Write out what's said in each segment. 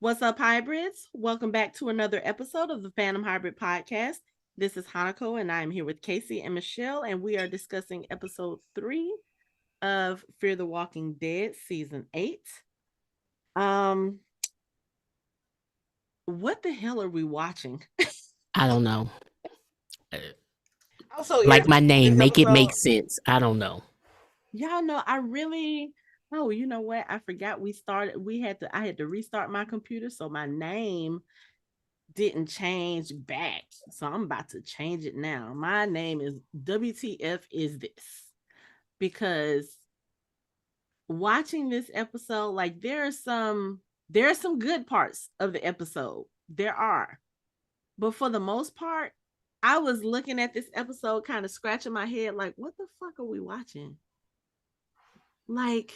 What's up, hybrids? Welcome back to another episode of the Fandom Hybrid Podcast. This is Hanako, and I'm here with Casey and Michelle, and we are discussing episode 3 of Fear the Walking Dead, season 8. Um, what the hell are we watching? I don't know. Also, Like my name, make it make sense. sense. I don't know. Y'all know oh, you know what? I forgot I had to restart my computer, so my name didn't change back. So I'm about to change it now. My name is WTF is this? Because watching this episode, like there are some good parts of the episode. There are. But for the most part, I was looking at this episode kind of scratching my head like, what the fuck are we watching? Like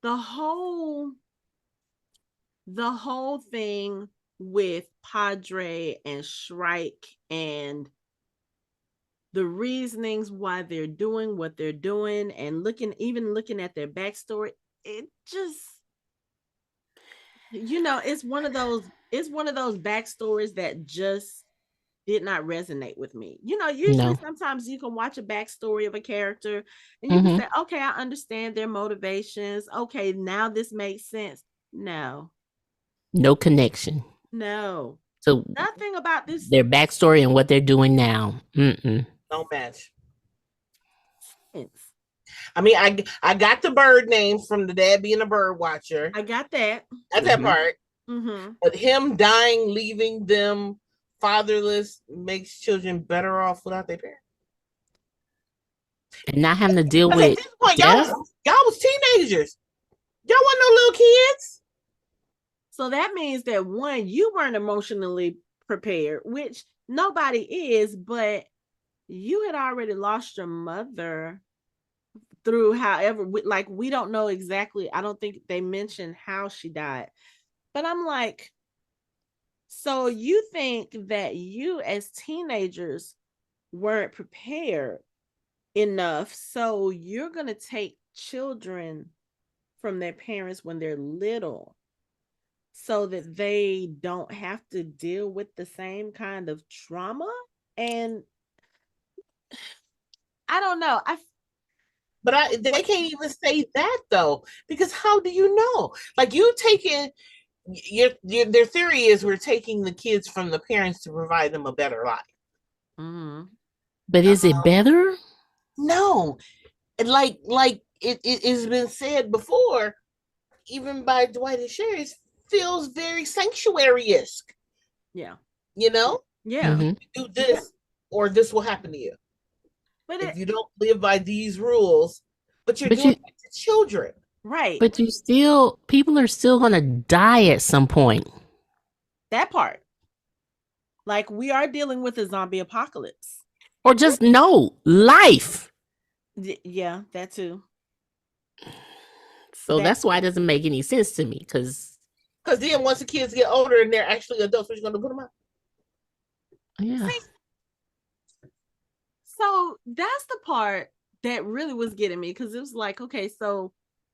the whole thing with PADRE and Shrike and the reasonings why they're doing what they're doing and looking at their backstory, it just, it's one of those backstories that just did not resonate with me. Usually sometimes you can watch a backstory of a character and you can say, okay, I understand their motivations. Okay, now this makes sense. No connection. No. So nothing about this. Their backstory and what they're doing now. No match. I mean, I got the bird name from the dad being a bird watcher. I got that. That's that part. But him dying, leaving them fatherless, makes children better off without their parents. And not having to deal with at this point, y'all was teenagers. Y'all weren't no little kids. So that means that one, you weren't emotionally prepared, which nobody is, but you had already lost your mother through however, like, we don't know exactly. I don't think they mentioned how she died, but I'm like, so you think that you as teenagers weren't prepared enough, so you're going to take children from their parents when they're little so that they don't have to deal with the same kind of trauma? And I don't know. They can't even say that though, because how do you know? Like, you taking their theory is we're taking the kids from the parents to provide them a better life. But is it better? No, like it has been said before, even by Dwight and Sherry, feels very sanctuary-esque. Yeah. Yeah. You do this or this will happen to you. But if you don't live by these rules, but you're doing it to children. Right. But people are still going to die at some point. That part. Like, we are dealing with a zombie apocalypse. Or just life. Yeah, that too. So that's why it doesn't make any sense to me. Because then once the kids get older and they're actually adults, we're going to put them out. Yeah. See? So that's the part that really was getting me, because it was like, okay, so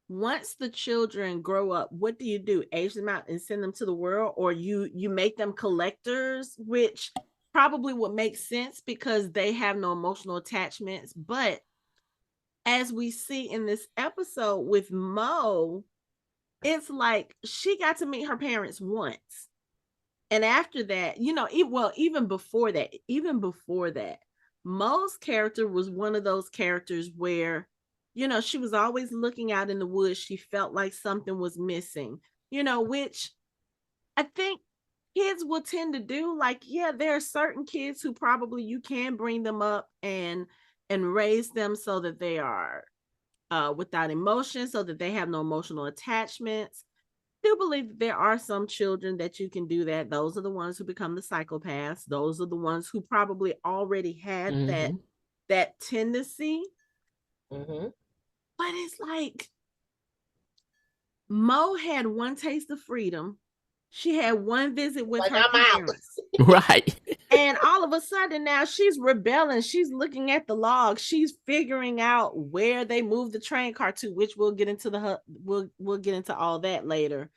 once the children grow up, what do you do? Age them out and send them to the world? Or you make them collectors, which probably would make sense because they have no emotional attachments. But as we see in this episode with Mo, it's like she got to meet her parents once. And after that, even before that, Mo's character was one of those characters where, she was always looking out in the woods. She felt like something was missing, which I think kids will tend to do. Like, yeah, there are certain kids who probably you can bring them up and raise them so that they are without emotion, so that they have no emotional attachments. I do believe that there are some children that you can do that. Those are the ones who become the psychopaths. Those are the ones who probably already had that tendency. But it's like Mo had one taste of freedom. She had one visit with her parents. Right. And all of a sudden now she's rebelling. She's looking at the logs. She's figuring out where they moved the train car to, which we'll get into we'll get into all that later.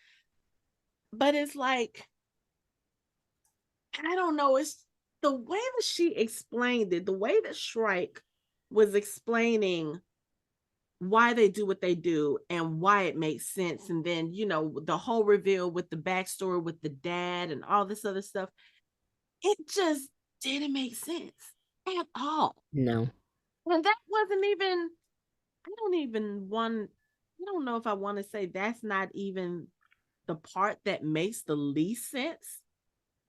But it's like, I don't know. It's the way that she explained it, the way that Shrike was explaining why they do what they do and why it makes sense. And then, the whole reveal with the backstory with the dad and all this other stuff, it just didn't make sense at all. No. And that wasn't even, I don't know if I want to say that's not even the part that makes the least sense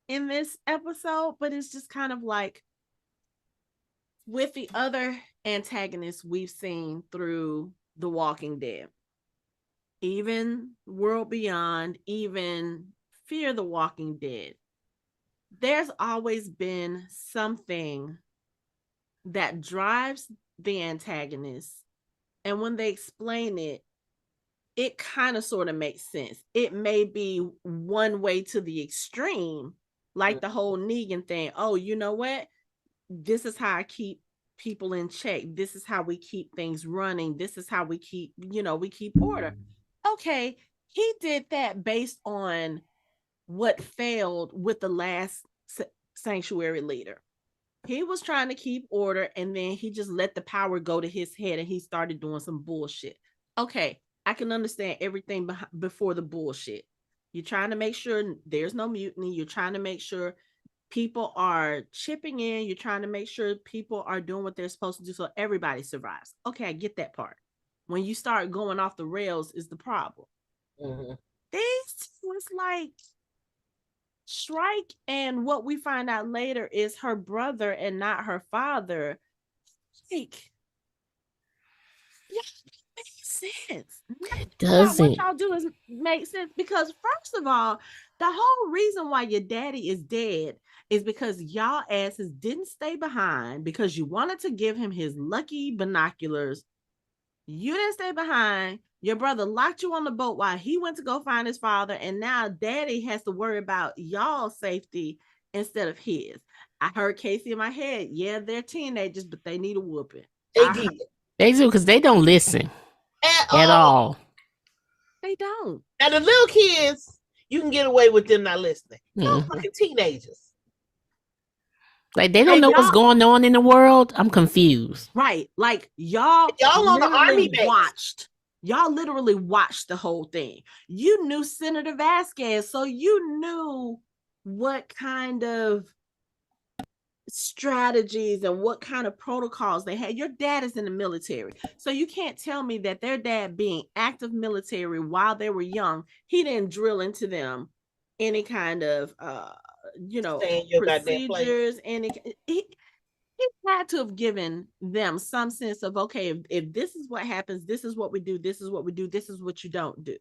in this episode, but it's just kind of like with the other antagonists we've seen through The Walking Dead, even World Beyond, even Fear the Walking Dead, there's always been something that drives the antagonist. And when they explain it, it kind of sort of makes sense. It may be one way to the extreme, like the whole Negan thing. Oh, you know what? This is how I keep people in check. This is how we keep things running. This is how we keep order. Okay, he did that based on what failed with the last sanctuary leader. He was trying to keep order, and then he just let the power go to his head, and he started doing some bullshit. Okay, I can understand everything before the bullshit. You're trying to make sure there's no mutiny. You're trying to make sure people are chipping in. You're trying to make sure people are doing what they're supposed to do so everybody survives. Okay, I get that part. When you start going off the rails is the problem. Mm-hmm. These two was like Shrike, and what we find out later is her brother and not her father. Like, yeah, makes sense. It About what doesn't. y'all do is make sense, because first of all, the whole reason why your daddy is dead is because y'all asses didn't stay behind because you wanted to give him his lucky binoculars. You didn't stay behind. Your brother locked you on the boat while he went to go find his father, and now daddy has to worry about y'all's safety instead of his. I heard Casey in my head. Yeah, they're teenagers, but they need a whooping. They did. They do, because they don't listen at all. They don't. Now the little kids, you can get away with them not listening. Mm. Fucking teenagers. Like, they don't know what's going on in the world. I'm confused. Right. Like, y'all on the army base. Y'all literally watched the whole thing. You knew Senator Vasquez, so you knew what kind of strategies and what kind of protocols they had. Your dad is in the military, so you can't tell me that their dad, being active military while they were young, he didn't drill into them any kind of procedures. He had to have given them some sense of, okay, if this is what happens, this is what we do, this is what we do, this is what you don't do.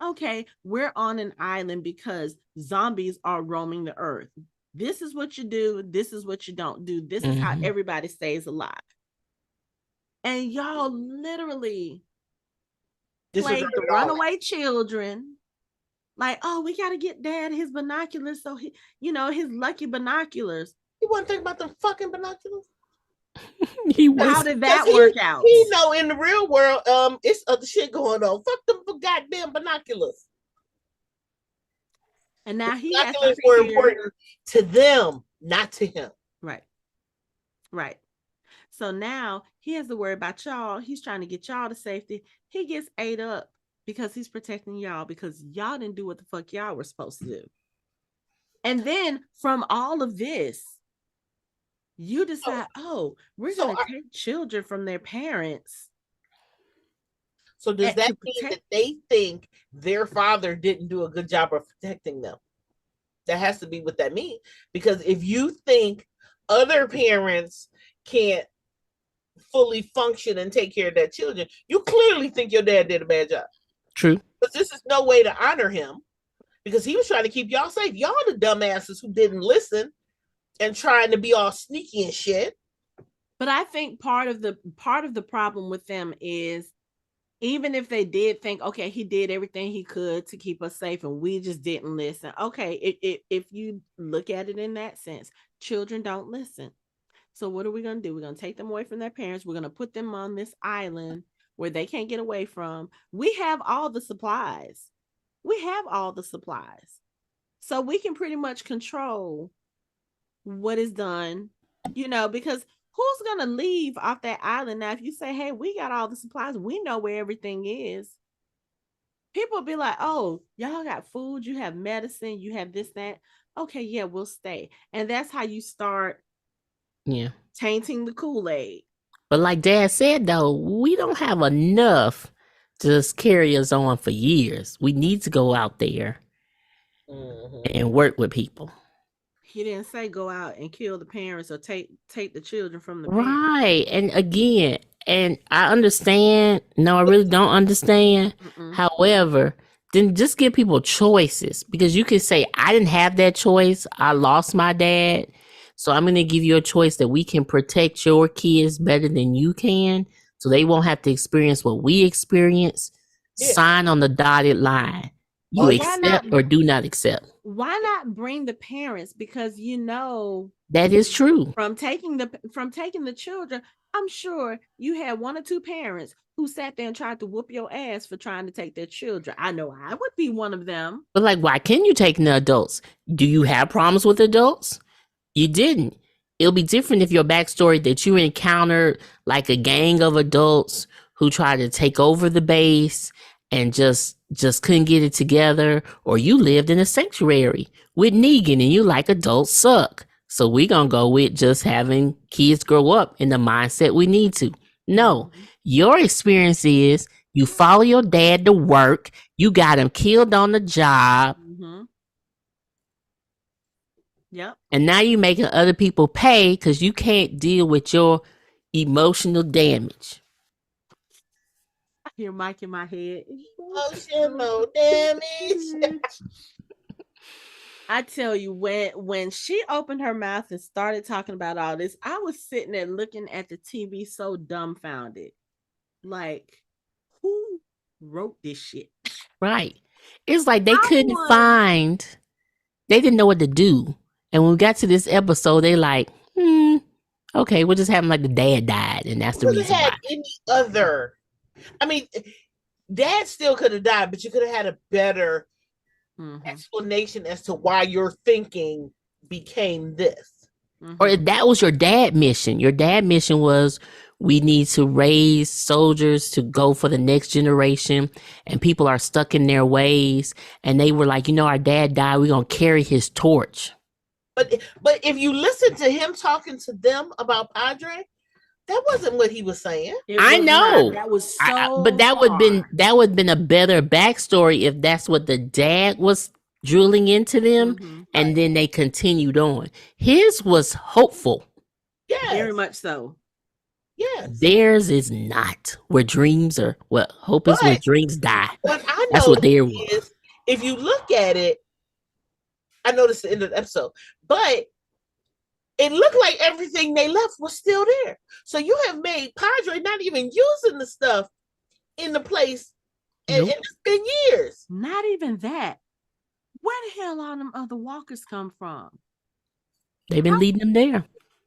Okay, we're on an island because zombies are roaming the earth. This is what you do, this is what you don't do, this is how everybody stays alive. And y'all literally played the runaway children. Like, oh, we got to get dad his binoculars, so he, his lucky binoculars. You want to think about them fucking binoculars? How did that work out? He know in the real world, it's other shit going on. Fuck them for goddamn binoculars. And now he binoculars were important to them, not to him. Right. Right. So now he has to worry about y'all. He's trying to get y'all to safety. He gets ate up because he's protecting y'all, because y'all didn't do what the fuck y'all were supposed to do. And then from all of this, you decide, we're going to take children from their parents. So does that mean that they think their father didn't do a good job of protecting them? That has to be what that means. Because if you think other parents can't fully function and take care of their children, you clearly think your dad did a bad job. True. But this is no way to honor him, because he was trying to keep y'all safe. Y'all the dumbasses who didn't listen and trying to be all sneaky and shit. But I think part of the problem with them is, even if they did think, okay, he did everything he could to keep us safe and we just didn't listen. Okay, if you look at it in that sense, children don't listen. So what are we going to do? We're going to take them away from their parents. We're going to put them on this island where they can't get away from. We have all the supplies. So we can pretty much control what is done, because who's going to leave off that island now? If you say, hey, we got all the supplies, we know where everything is. People will be like, oh, y'all got food, you have medicine, you have this, that. Okay, yeah, we'll stay. And that's how you start tainting the Kool-Aid. But like Dad said, though, we don't have enough to just carry us on for years. We need to go out there and work with people. He didn't say go out and kill the parents or take the children from the parents. parents. Right. And again, and I understand. No, I really don't understand. However, then just give people choices, because you can say, I didn't have that choice. I lost my dad. So I'm going to give you a choice that we can protect your kids better than you can, so they won't have to experience what we experience. Yeah. Sign on the dotted line. You accept or do not accept. Why not bring the parents? Because that is true. From taking the children, I'm sure you had one or two parents who sat there and tried to whoop your ass for trying to take their children. I know I would be one of them. But like, why can't you take the adults? Do you have problems with adults? You didn't. It'll be different if your backstory that you encountered like a gang of adults who tried to take over the base and just couldn't get it together, or you lived in a sanctuary with Negan and you like adults suck. So we're going to go with just having kids grow up in the mindset we need to. No, your experience is you follow your dad to work. You got him killed on the job. Yep. And now you're making other people pay because you can't deal with your emotional damage. I hear Mike in my head. Emotional damage. I tell you, when she opened her mouth and started talking about all this, I was sitting there looking at the TV so dumbfounded. Like, who wrote this shit? Right. It's like they they didn't know what to do. And when we got to this episode, they like, okay, we'll just have him like the dad died, and that's the reason why. Any other? I mean, Dad still could have died, but you could have had a better explanation as to why your thinking became this. Or if that was your dad mission. Your dad mission was, we need to raise soldiers to go for the next generation, and people are stuck in their ways. And they were like, our dad died. We're going to carry his torch. But if you listen to him talking to them about PADRE, that wasn't what he was saying. I know. That was so but that would have been a better backstory if that's what the dad was drilling into them, and then they continued on. His was hopeful. Yes. Very much so. Yes. Theirs is not. Where dreams are, hope is where dreams die. What I know that's what theirs was. If you look at it, I noticed the end of the episode, but it looked like everything they left was still there. So you have made PADRE not even using the stuff in the place, and it's been years. Not even that. Where the hell all them other walkers come from? They've been leading them there.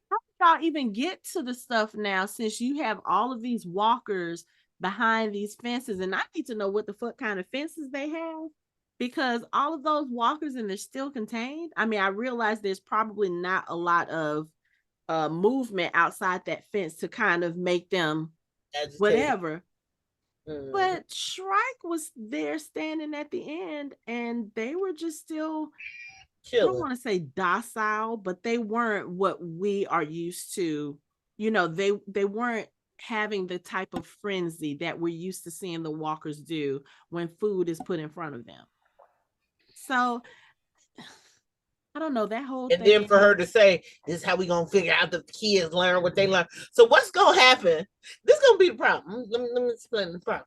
How did y'all even get to the stuff now, since you have all of these walkers behind these fences? And I need to know what the fuck kind of fences they have, because all of those walkers, and they're still contained. I mean, I realize there's probably not a lot of movement outside that fence to kind of make them whatever. But Shrike was there standing at the end, and they were just still, I don't want to say docile, but they weren't what we are used to. They weren't having the type of frenzy that we're used to seeing the walkers do when food is put in front of them. So I don't know, that whole thing. And then for her to say, this is how we gonna figure out the kids learn what they learn. So what's gonna happen? This is gonna be the problem. Let me explain the problem.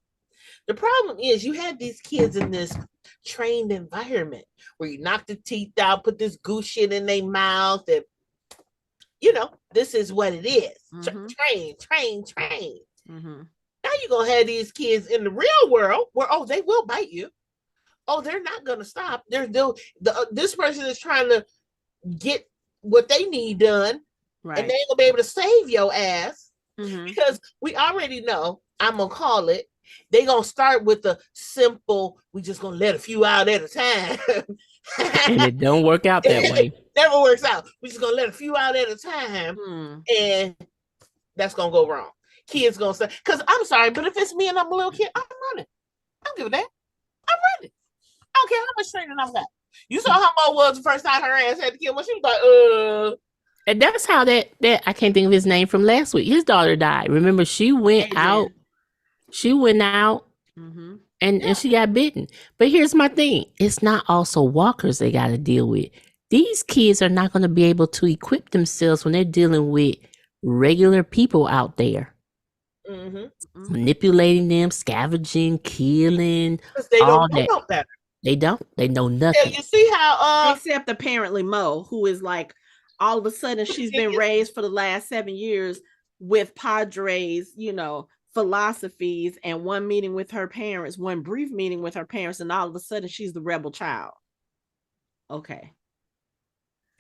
The problem is you had these kids in this trained environment where you knock the teeth out, put this goose shit in their mouth, and this is what it is. Train. Now you're gonna have these kids in the real world where they will bite you. They're not gonna stop. This person is trying to get what they need done, right, and they ain't gonna be able to save your ass because we already know. I'm gonna call it. They gonna start with the simple. We just gonna let a few out at a time. And it don't work out that way. Never works out. We're just gonna let a few out at a time, and that's gonna go wrong. Kids gonna say, "Cause I'm sorry, but if it's me and I'm a little kid, I'm running. I don't give a damn. I'm running. I don't care how much training I've got." You saw how Mo was the first time her ass had to kill when she was like, And that's how that I can't think of his name from last week. His daughter died. Remember, she went Adrian. out. She went out. Mm-hmm. And she got bitten. But here's my thing. It's not also walkers they got to deal with. These kids are not going to be able to equip themselves when they're dealing with regular people out there. Manipulating them, scavenging, killing. They all don't know better. They don't. They know nothing. Yeah, you see how except apparently Mo, who is like all of a sudden she's been raised for the last 7 years with PADRE's, you know, philosophies, and one meeting with her parents, one brief meeting with her parents, and all of a sudden she's the rebel child. Okay.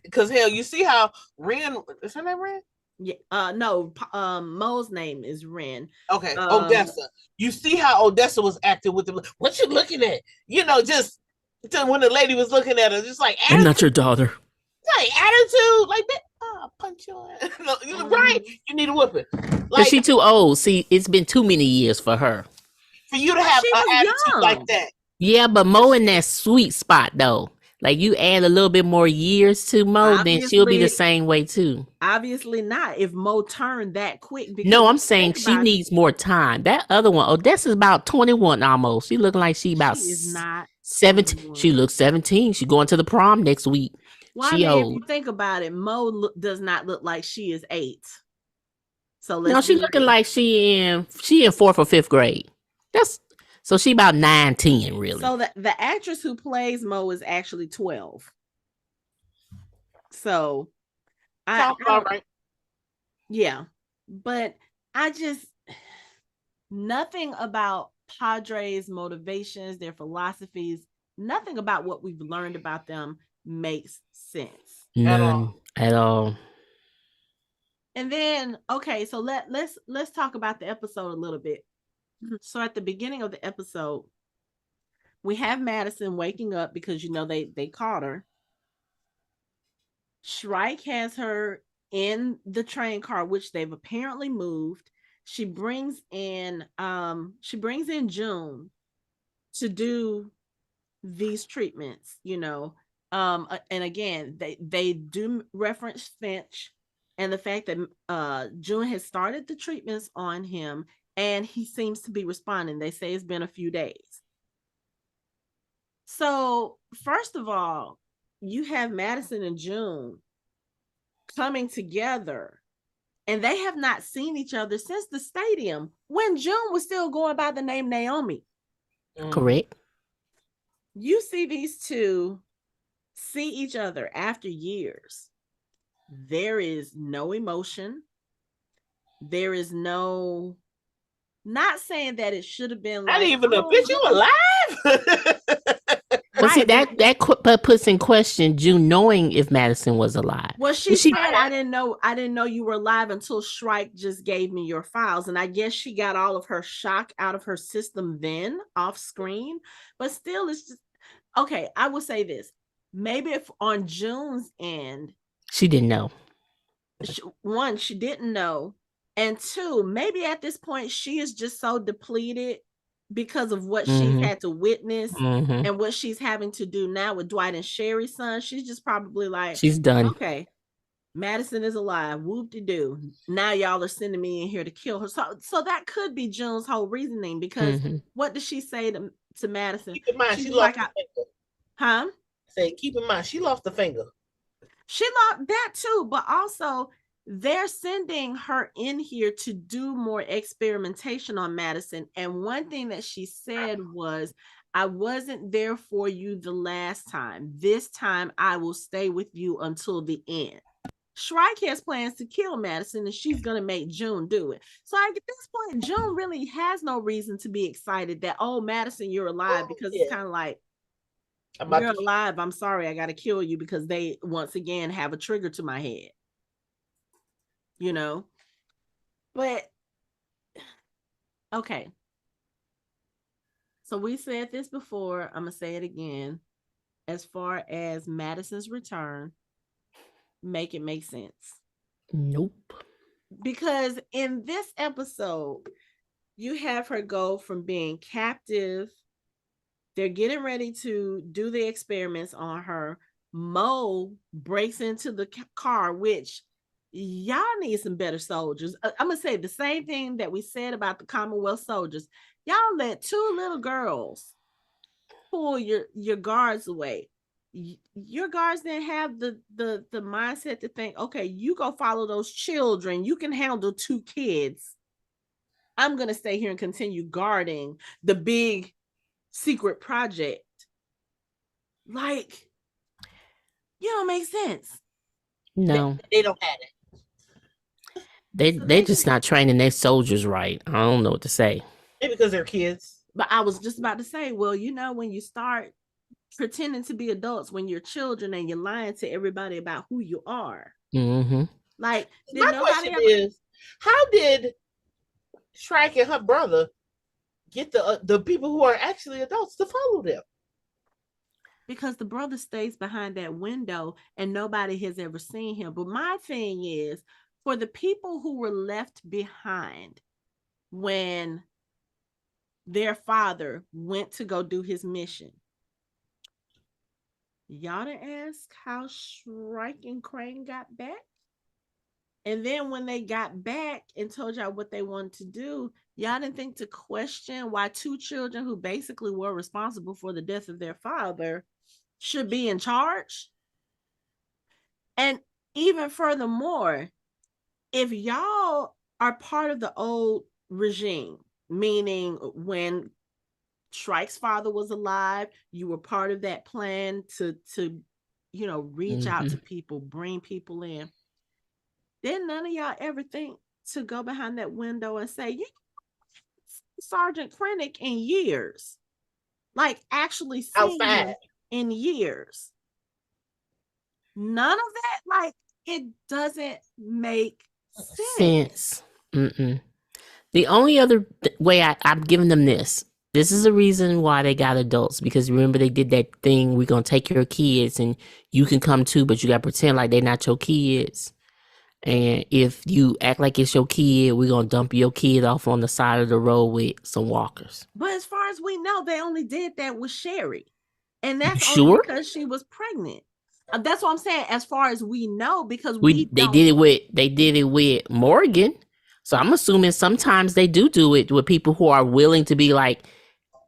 Because hell, you see how Ren, is her name Ren? Yeah, no, Mo's name is Ren. Okay, Odessa. You see how Odessa was acting with them. What you looking at? You know, just when the lady was looking at her, just like attitude. I'm not your daughter. Like attitude, like that. Oh, punch your ass. No, right? You need a whooping. Like she too old. See, it's been too many years for her. For you to have an attitude like that. Yeah, but Mo in that sweet spot though. Like you add a little bit more years to Mo, then she'll be the same way too. Obviously not if Mo turned that quick. No, I'm saying she needs more time. That other one, Odessa's about 21 almost. She looking like she about she is not 17. 21. She looks 17. She going to the prom next week. Well, she I mean, old. if you think about it, Mo does not look like she is 8. So no, she looking like she in 4th or 5th grade. So she about 9, 10 really. So the actress who plays Mo is actually 12. So all right. Yeah, but I just nothing about PADRE's motivations, their philosophies, nothing about what we've learned about them makes sense. None at all. And then, okay, so let's talk about the episode a little bit. So at the beginning of the episode, we have Madison waking up because, you know, they caught her. Shrike has her in the train car, which they've apparently moved. She brings in June to do these treatments, you know. And again, they do reference Finch and the fact that June has started the treatments on him and he seems to be responding. They say it's been a few days. So first of all, you have Madison and June coming together, and they have not seen each other since the stadium when June was still going by the name Naomi. Correct. You see these two see each other after years. There is no emotion. There is no, not saying that it should have been like, not even a bitch, you alive? But see, that puts in question June knowing if Madison was alive. Well, she said, I didn't know you were alive until Shrike just gave me your files. And I guess she got all of her shock out of her system then off screen. But still, it's just, okay, I will say this. Maybe if on June's end, she didn't know. One, she didn't know. And two, maybe at this point, she is just so depleted because of what she's had to witness and what she's having to do now with Dwight and Sherry's son. She's just probably like, she's done. Okay, Madison is alive. Whoop-de-doo. Now y'all are sending me in here to kill her. So that could be June's whole reasoning, because what did she say to Madison? Keep in mind, she lost the finger. Huh? Say, keep in mind, she lost the finger. She lost that too, but also they're sending her in here to do more experimentation on Madison. And one thing that she said was, I wasn't there for you the last time. This time I will stay with you until the end. Shrike has plans to kill Madison, and she's going to make June do it. So at this point, June really has no reason to be excited that, oh, Madison, you're alive, because it's kind of like, you're alive. I'm sorry, I got to kill you, because they once again have a trigger to my head. You know, but okay. So we said this before. I'm gonna say it again. as far as Madison's return make it make sense. Nope. Because in this episode, you have her go from being captive. They're getting ready to do the experiments on her. Mo breaks into the car, which y'all need some better soldiers. I'm going to say the same thing that we said about the Commonwealth soldiers. Y'all let two little girls pull your guards away. Your guards didn't have the mindset to think, okay, you go follow those children. You can handle two kids. I'm going to stay here and continue guarding the big secret project. Like, you don't make sense. No. They don't have it. They're just not training their soldiers right. I don't know what to say. Maybe because they're kids. But I was just about to say, well, you know, when you start pretending to be adults when you're children and you're lying to everybody about who you are. Mm-hmm. Like, my question is, how did Shrike and her brother get the people who are actually adults to follow them? Because the brother stays behind that window and nobody has ever seen him. But my thing is, for the people who were left behind when their father went to go do his mission, y'all didn't ask how Shrike and Crane got back? And then when they got back and told y'all what they wanted to do, y'all didn't think to question why two children who basically were responsible for the death of their father should be in charge? And even furthermore, if y'all are part of the old regime, meaning when Shrike's father was alive, you were part of that plan to you know, reach out to people, bring people in. Then none of y'all ever think to go behind that window and say, you Sergeant Krennic in years. Like actually seeing him in years. None of that, like, it doesn't make sense. Mm-mm. The only other way I'm giving them this is the reason why they got adults, because remember they did that thing, we're going to take your kids and you can come too, but you got to pretend like they're not your kids. And if you act like it's your kid, we're going to dump your kid off on the side of the road with some walkers. But as far as we know, they only did that with Sherry. And that's sure? only because she was pregnant. That's what I'm saying, as far as we know, because they did it with Morgan. So I'm assuming sometimes they do it with people who are willing to be like,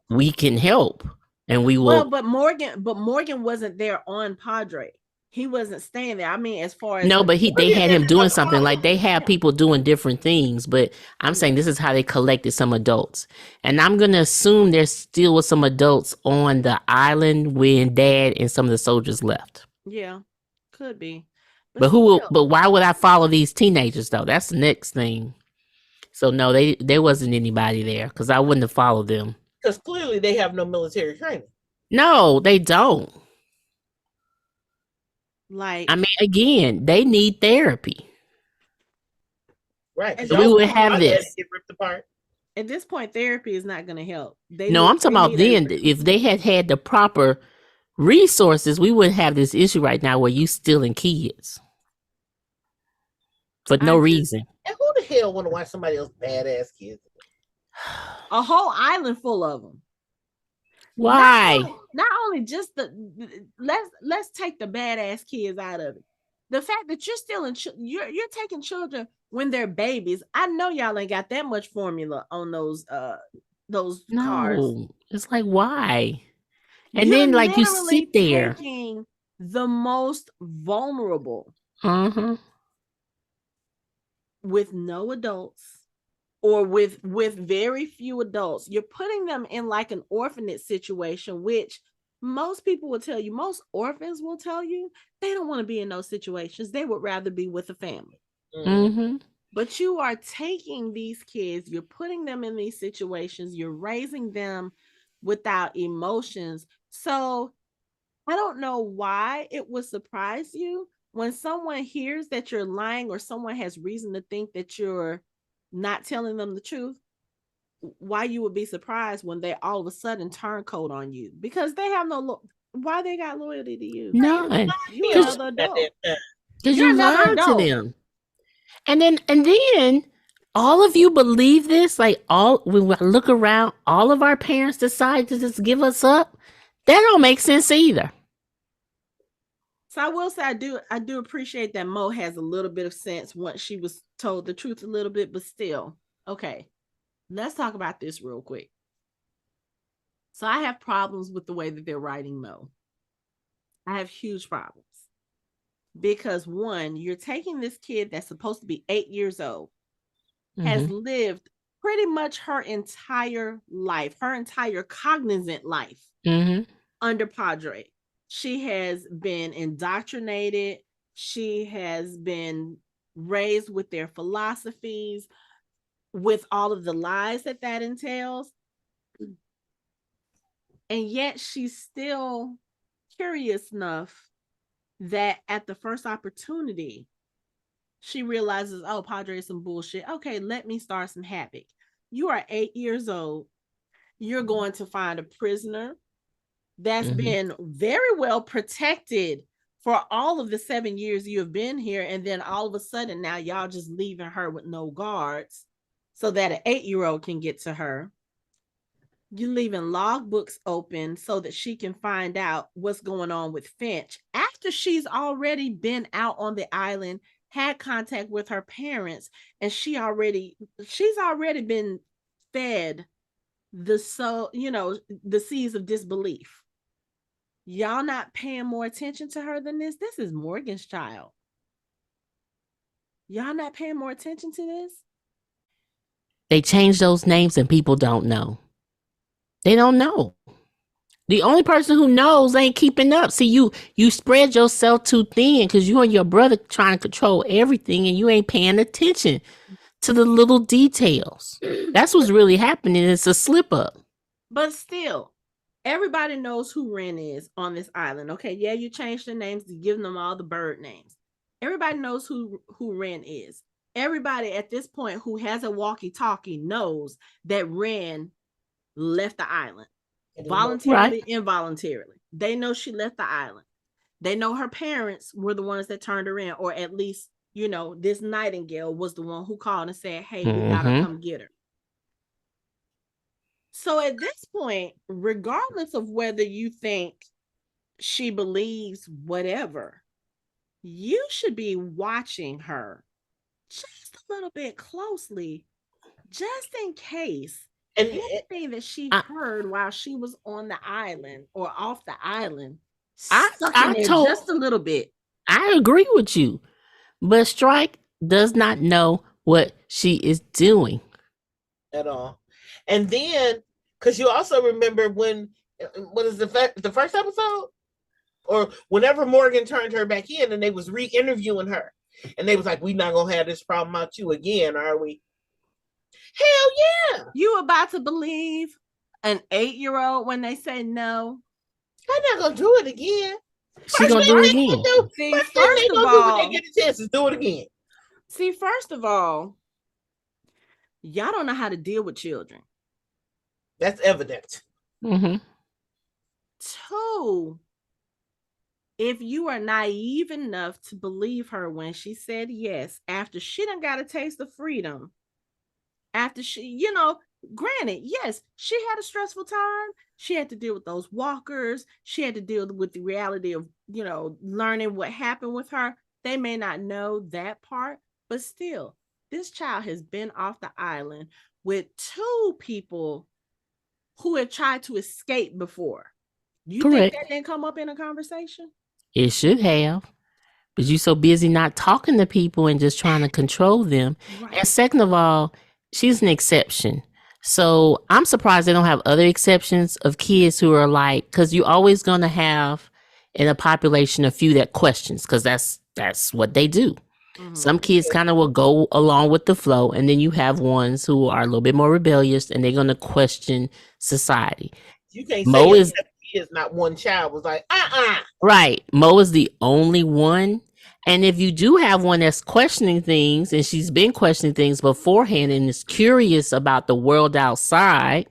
we can help and we will. Well, but Morgan wasn't there on PADRE. He wasn't staying there. I mean, as far as but they had him doing something. Like they have people doing different things, but I'm saying this is how they collected some adults. And I'm gonna assume there still was some adults on the island when Dad and some of the soldiers left. Yeah, could be. But why would I follow these teenagers though? That's the next thing. So no, there wasn't anybody there because I wouldn't have followed them. Because clearly they have no military training. No, they don't. Like, I mean, again, they need therapy. Right. So we would have this. Get ripped apart. At this point, therapy is not going to help. I'm talking about then. If they had the proper resources, we wouldn't have this issue right now where you stealing kids for no reason. And who the hell want to watch somebody else badass kids? A whole island full of them. Why? Not only just let's take the badass kids out of it. The fact that you're stealing, you're taking children when they're babies. I know y'all ain't got that much formula on those cars. It's like, why? And then like you sit there, taking the most vulnerable, with no adults. Or with very few adults, you're putting them in like an orphanage situation, which most people will tell you, most orphans will tell you, they don't want to be in those situations. They would rather be with a family. But you are taking these kids, you're putting them in these situations, you're raising them without emotions. So I don't know why it would surprise you when someone hears that you're lying or someone has reason to think that you're not telling them the truth, why you would be surprised when they all of a sudden turn coat on you, because they have no why they got loyalty to you? None. You Because another adult. you You're another lied to adult. them. And then all of you believe this? Like, all when we look around, all of our parents decide to just give us up? That don't make sense either. So I will say I do appreciate that Mo has a little bit of sense once she was told the truth a little bit, but still. Okay. Let's talk about this real quick. So I have problems with the way that they're writing Mo. I have huge problems. Because one, you're taking this kid that's supposed to be 8 years old, has lived pretty much her entire life, her entire cognizant life under PADRE. She has been indoctrinated. She has been raised with their philosophies, with all of the lies that entails. And yet she's still curious enough that at the first opportunity, she realizes, oh, PADRE is some bullshit. Okay, let me start some havoc. You are 8 years old. You're going to find a prisoner that's been very well protected for all of the 7 years you have been here. And then all of a sudden, now y'all just leaving her with no guards so that an 8-year-old can get to her. You're leaving logbooks open so that she can find out what's going on with Finch after she's already been out on the island, had contact with her parents, and she's already been fed the seeds of disbelief. Y'all not paying more attention to her than this? This is Morgan's child. Y'all not paying more attention to this? They change those names and people don't know. They don't know. The only person who knows ain't keeping up. See, you spread yourself too thin because you and your brother trying to control everything and you ain't paying attention to the little details. That's what's really happening. It's a slip up. But still, everybody knows who Ren is on this island. Okay, yeah, you changed the names to give them all the bird names. Everybody knows who Ren is. Everybody at this point who has a walkie-talkie knows that Ren left the island voluntarily, involuntarily. They know she left the island. They know her parents were the ones that turned her in, or at least, this Nightingale was the one who called and said, hey, we gotta come get her. So at this point, regardless of whether you think she believes whatever, you should be watching her just a little bit closely, just in case anything that she heard while she was on the island or off the island stuck in there just a little bit. I agree with you, but Shrike does not know what she is doing at all. And then, because you also remember when, what is the first episode? Or whenever Morgan turned her back in and they was re-interviewing her. And they was like, we're not going to have this problem out you again, are we? Hell yeah. You about to believe an 8-year-old when they say no? I'm not going to do it again. She's going to do it again. See, first of all, when they get a chance to do it again. See, first of all, y'all don't know how to deal with children. That's evident. 2, if you are naive enough to believe her when she said yes, after she done got a taste of freedom, after she, granted, yes, she had a stressful time. She had to deal with those walkers. She had to deal with the reality of, learning what happened with her. They may not know that part, but still, this child has been off the island with 2 people who have tried to escape before. You think that didn't come up in a conversation? It should have. But you're so busy not talking to people and just trying to control them. Right. And second of all, she's an exception. So I'm surprised they don't have other exceptions of kids who are like, because you're always going to have in a population a few that questions, because that's what they do. Some kids kind of will go along with the flow, and then you have ones who are a little bit more rebellious and they're going to question society. You can't Mo say is not one child was like, Right. Mo is the only one. And if you do have one that's questioning things, and she's been questioning things beforehand and is curious about the world outside,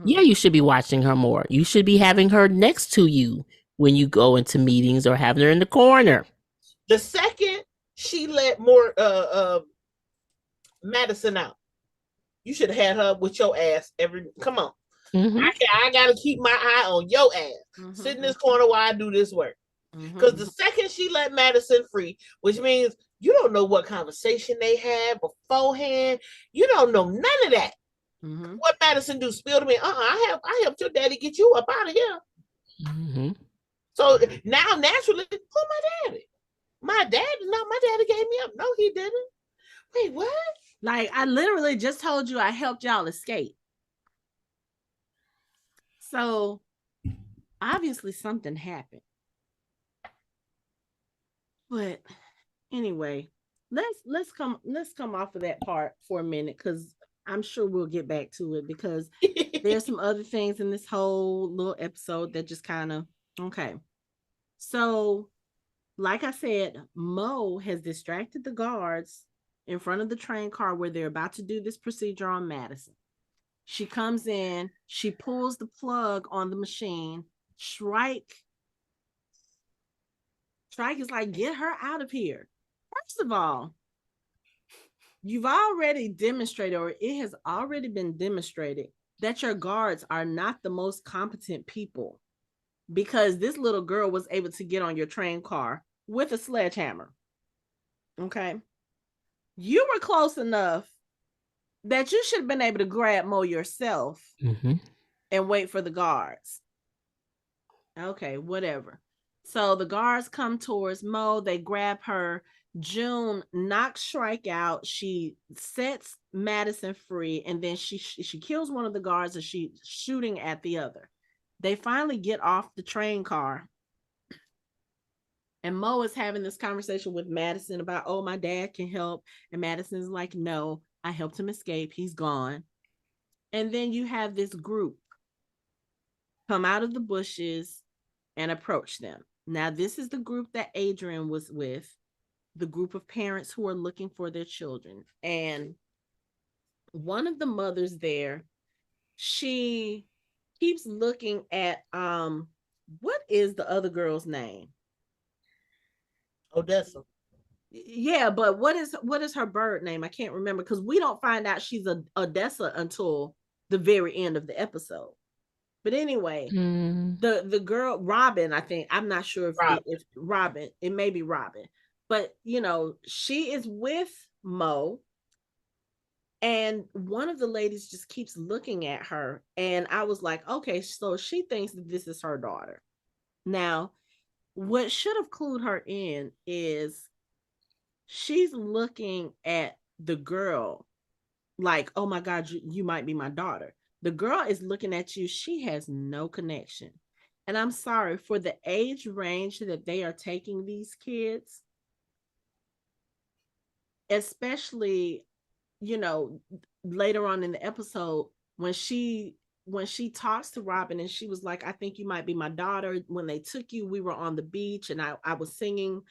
Yeah, you should be watching her more. You should be having her next to you when you go into meetings or having her in the corner. The second she let Madison out, you should have had her with your ass every. Come on, I gotta keep my eye on your ass. Sit in this corner while I do this work. Because the second she let Madison free, which means you don't know what conversation they had beforehand, you don't know none of that. What Madison do? Spill to me? I helped your daddy get you up out of here. So now naturally, who my daddy? My daddy gave me up. No, he didn't. Wait, what? Like, I literally just told you I helped y'all escape. So obviously something happened. But anyway, let's come off of that part for a minute, because I'm sure we'll get back to it, because there's some other things in this whole little episode that just kind of okay. So, like I said, Mo has distracted the guards in front of the train car where they're about to do this procedure on Madison. She comes in, she pulls the plug on the machine. Shrike is like, get her out of here. First of all, you've already demonstrated, or it has already been demonstrated, that your guards are not the most competent people, because this little girl was able to get on your train car with a sledgehammer. Okay. You were close enough that you should have been able to grab Mo yourself and wait for the guards. Okay, whatever. So the guards come towards Mo. They grab her. June knocks Shrike out. She sets Madison free, and then she kills one of the guards, and she's shooting at the other. They finally get off the train car, and Mo is having this conversation with Madison about, oh, my dad can help. And Madison's like, no, I helped him escape. He's gone. And then you have this group come out of the bushes and approach them. Now, this is the group that Adrian was with, the group of parents who are looking for their children. And one of the mothers there, she keeps looking at, what is the other girl's name? Odessa. Yeah, but what is her bird name? I can't remember, because we don't find out she's a Odessa until the very end of the episode. But anyway, the girl Robin, I think, I'm not sure if it's Robin, it may be Robin, but she is with Mo, and one of the ladies just keeps looking at her, and I was like, okay, so she thinks that this is her daughter. Now, what should have clued her in is she's looking at the girl like, oh my God, you might be my daughter. The girl is looking at you. She has no connection. And I'm sorry, for the age range that they are taking these kids, especially, later on in the episode, when she talks to Robin and she was like, I think you might be my daughter. When they took you, we were on the beach and I was singing,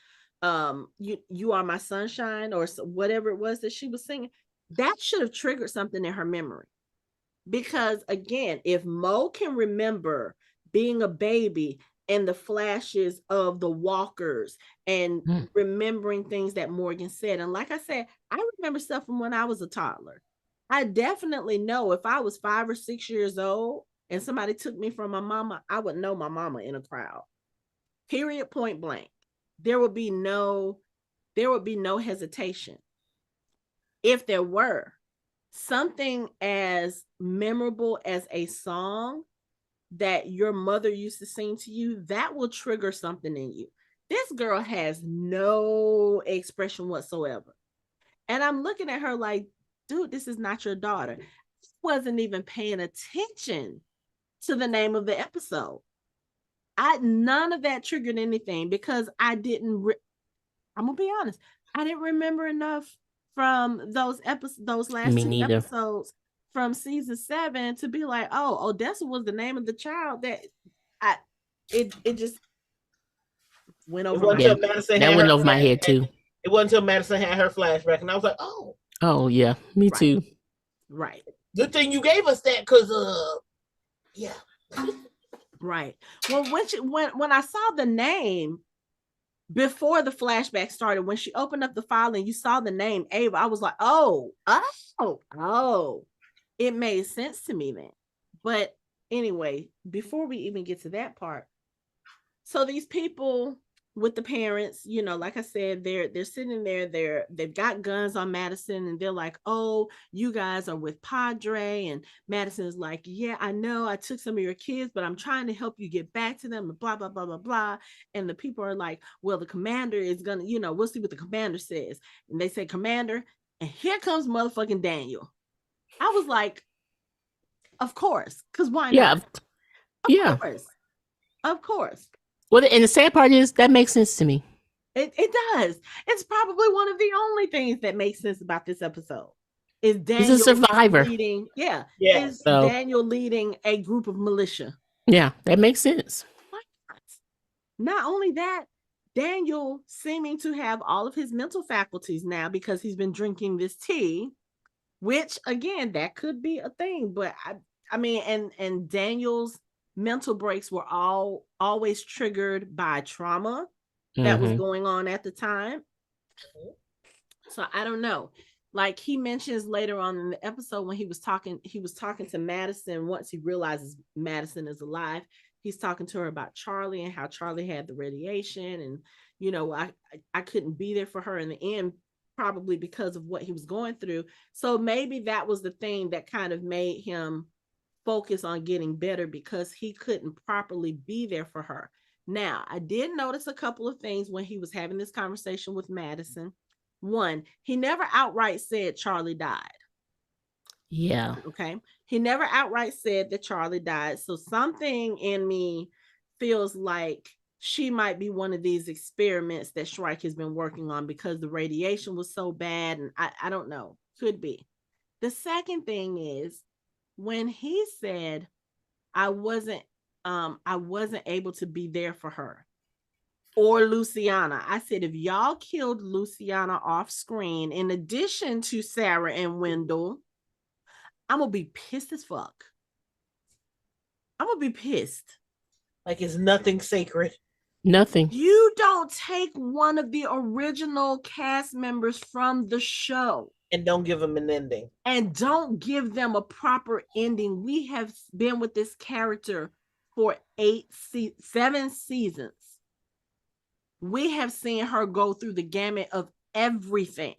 you are my sunshine, or whatever it was that she was singing. That should have triggered something in her memory. Because again, if Mo can remember being a baby and the flashes of the walkers and remembering things that Morgan said, and like I said, I remember stuff from when I was a toddler. I definitely know if I was 5 or 6 years old and somebody took me from my mama, I would know my mama in a crowd. Period, point blank. There would be no hesitation. If there were something as memorable as a song that your mother used to sing to you, that will trigger something in you. This girl has no expression whatsoever. And I'm looking at her like, dude, this is not your daughter. I wasn't even paying attention to the name of the episode. None of that triggered anything, because I didn't, I'm gonna be honest, I didn't remember enough from those last two episodes from season 7 to be like, oh, Odessa was the name of the child. That it just went over my head. That went over my head too. It wasn't until Madison had her flashback, and I was like, oh yeah, me too. Right. Good thing you gave us that, because Yeah. Right. Well, when I saw the name before the flashback started, when she opened up the file and you saw the name Ava, I was like, oh, it made sense to me then. But anyway, before we even get to that part, so these people with the parents, you know, like I said, they're sitting there, they've got guns on Madison, and they're like, oh, you guys are with PADRE. And Madison is like, yeah, I know I took some of your kids, but I'm trying to help you get back to them, and blah blah blah blah blah. And the people are like, well, the commander is gonna, you know, we'll see what the commander says. And they say commander, and here comes motherfucking Daniel. I was like, of course, because why Yeah, not? yeah. Of course. Well, and the sad part is that makes sense to me. It does. It's probably one of the only things that makes sense about this episode. Is Daniel He's a survivor. leading? Yeah. Yes. Is Daniel leading a group of militia? Yeah, that makes sense. Why not? Not only that, Daniel seeming to have all of his mental faculties now because he's been drinking this tea, which again, that could be a thing. But I mean, and Daniel's mental breaks were always triggered by trauma that was going on at the time. So I don't know. Like he mentions later on in the episode when he was talking to Madison once he realizes Madison is alive. He's talking to her about Charlie and how Charlie had the radiation, and you know, I couldn't be there for her in the end, probably because of what he was going through. So maybe that was the thing that kind of made him focus on getting better, because he couldn't properly be there for her. Now, I did notice a couple of things when he was having this conversation with Madison. One, he never outright said Charlie died. Yeah. Okay. He never outright said that Charlie died. So something in me feels like she might be one of these experiments that Shrike has been working on because the radiation was so bad. And I don't know. Could be. The second thing is when he said, I wasn't able to be there for her or Luciana. I said, if y'all killed Luciana off screen, in addition to Sarah and Wendell, I'm going to be pissed as fuck. I'm going to be pissed. Like it's nothing sacred. Nothing. You don't take one of the original cast members from the show and don't give them an ending. And don't give them a proper ending. We have been with this character for 7 seasons. We have seen her go through the gamut of everything.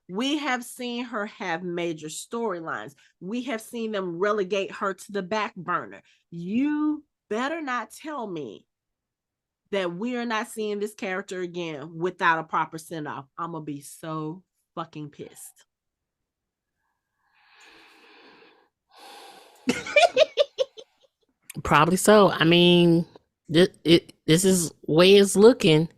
We have seen her have major storylines. We have seen them relegate her to the back burner. You better not tell me that we are not seeing this character again without a proper send-off. I'm going to be so fucking pissed. Probably so. I mean, this is way it's looking.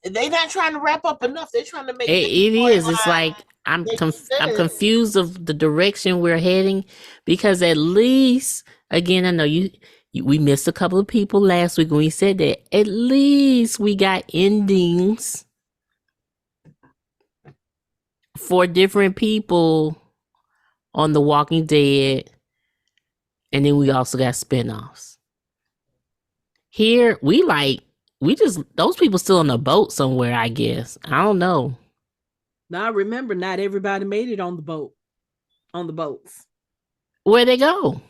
They're not trying to wrap up enough. They're trying to make it is. It's like I'm confused of the direction we're heading, because at least, again, I know we missed a couple of people last week when we said that. At least we got endings for different people on The Walking Dead, and then we also got spinoffs. Here we just, those people still on the boat somewhere, I guess. I don't know. Now remember, not everybody made it on the boats. Where'd they go?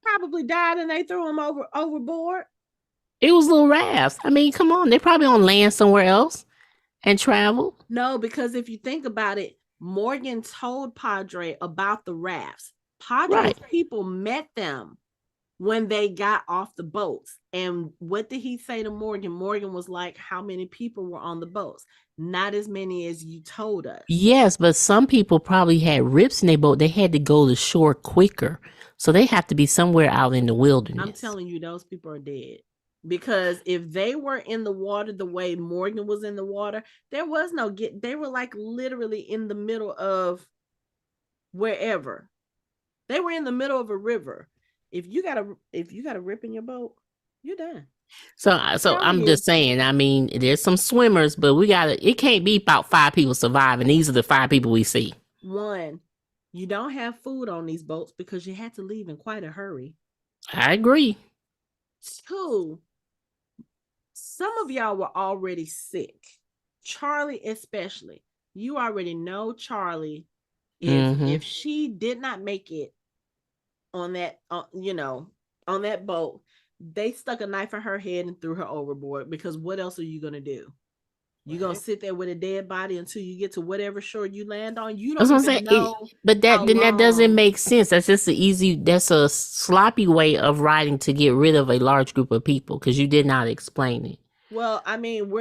Probably died and they threw them overboard. It was little rafts. I mean, come on, they probably on land somewhere else and travel. No, because if you think about it, Morgan told PADRE about the rafts. PADRE's people met them when they got off the boats. And what did he say to Morgan? Morgan was like, how many people were on the boats? Not as many as you told us. Yes, but some people probably had rips in their boat. They had to go to shore quicker. So they have to be somewhere out in the wilderness. I'm telling you, those people are dead. Because if they were in the water the way Morgan was in the water, there was no they were like literally in the middle of wherever. They were in the middle of a river. If you got a rip in your boat, you're done. So I'm just saying, I mean, there's some swimmers, but it can't be about 5 people surviving. These are the 5 people we see. One, You don't have food on these boats because you had to leave in quite a hurry. I agree. 2, some of y'all were already sick. Charlie, especially. You already know Charlie, if she did not make it on that, on that boat, they stuck a knife in her head and threw her overboard, because what else are you going to do? You gonna sit there with a dead body until you get to whatever shore you land on? You That's don't what I'm even saying. know. But how that doesn't long. make sense. That's a sloppy way of writing to get rid of a large group of people because you did not explain it. Well, I mean,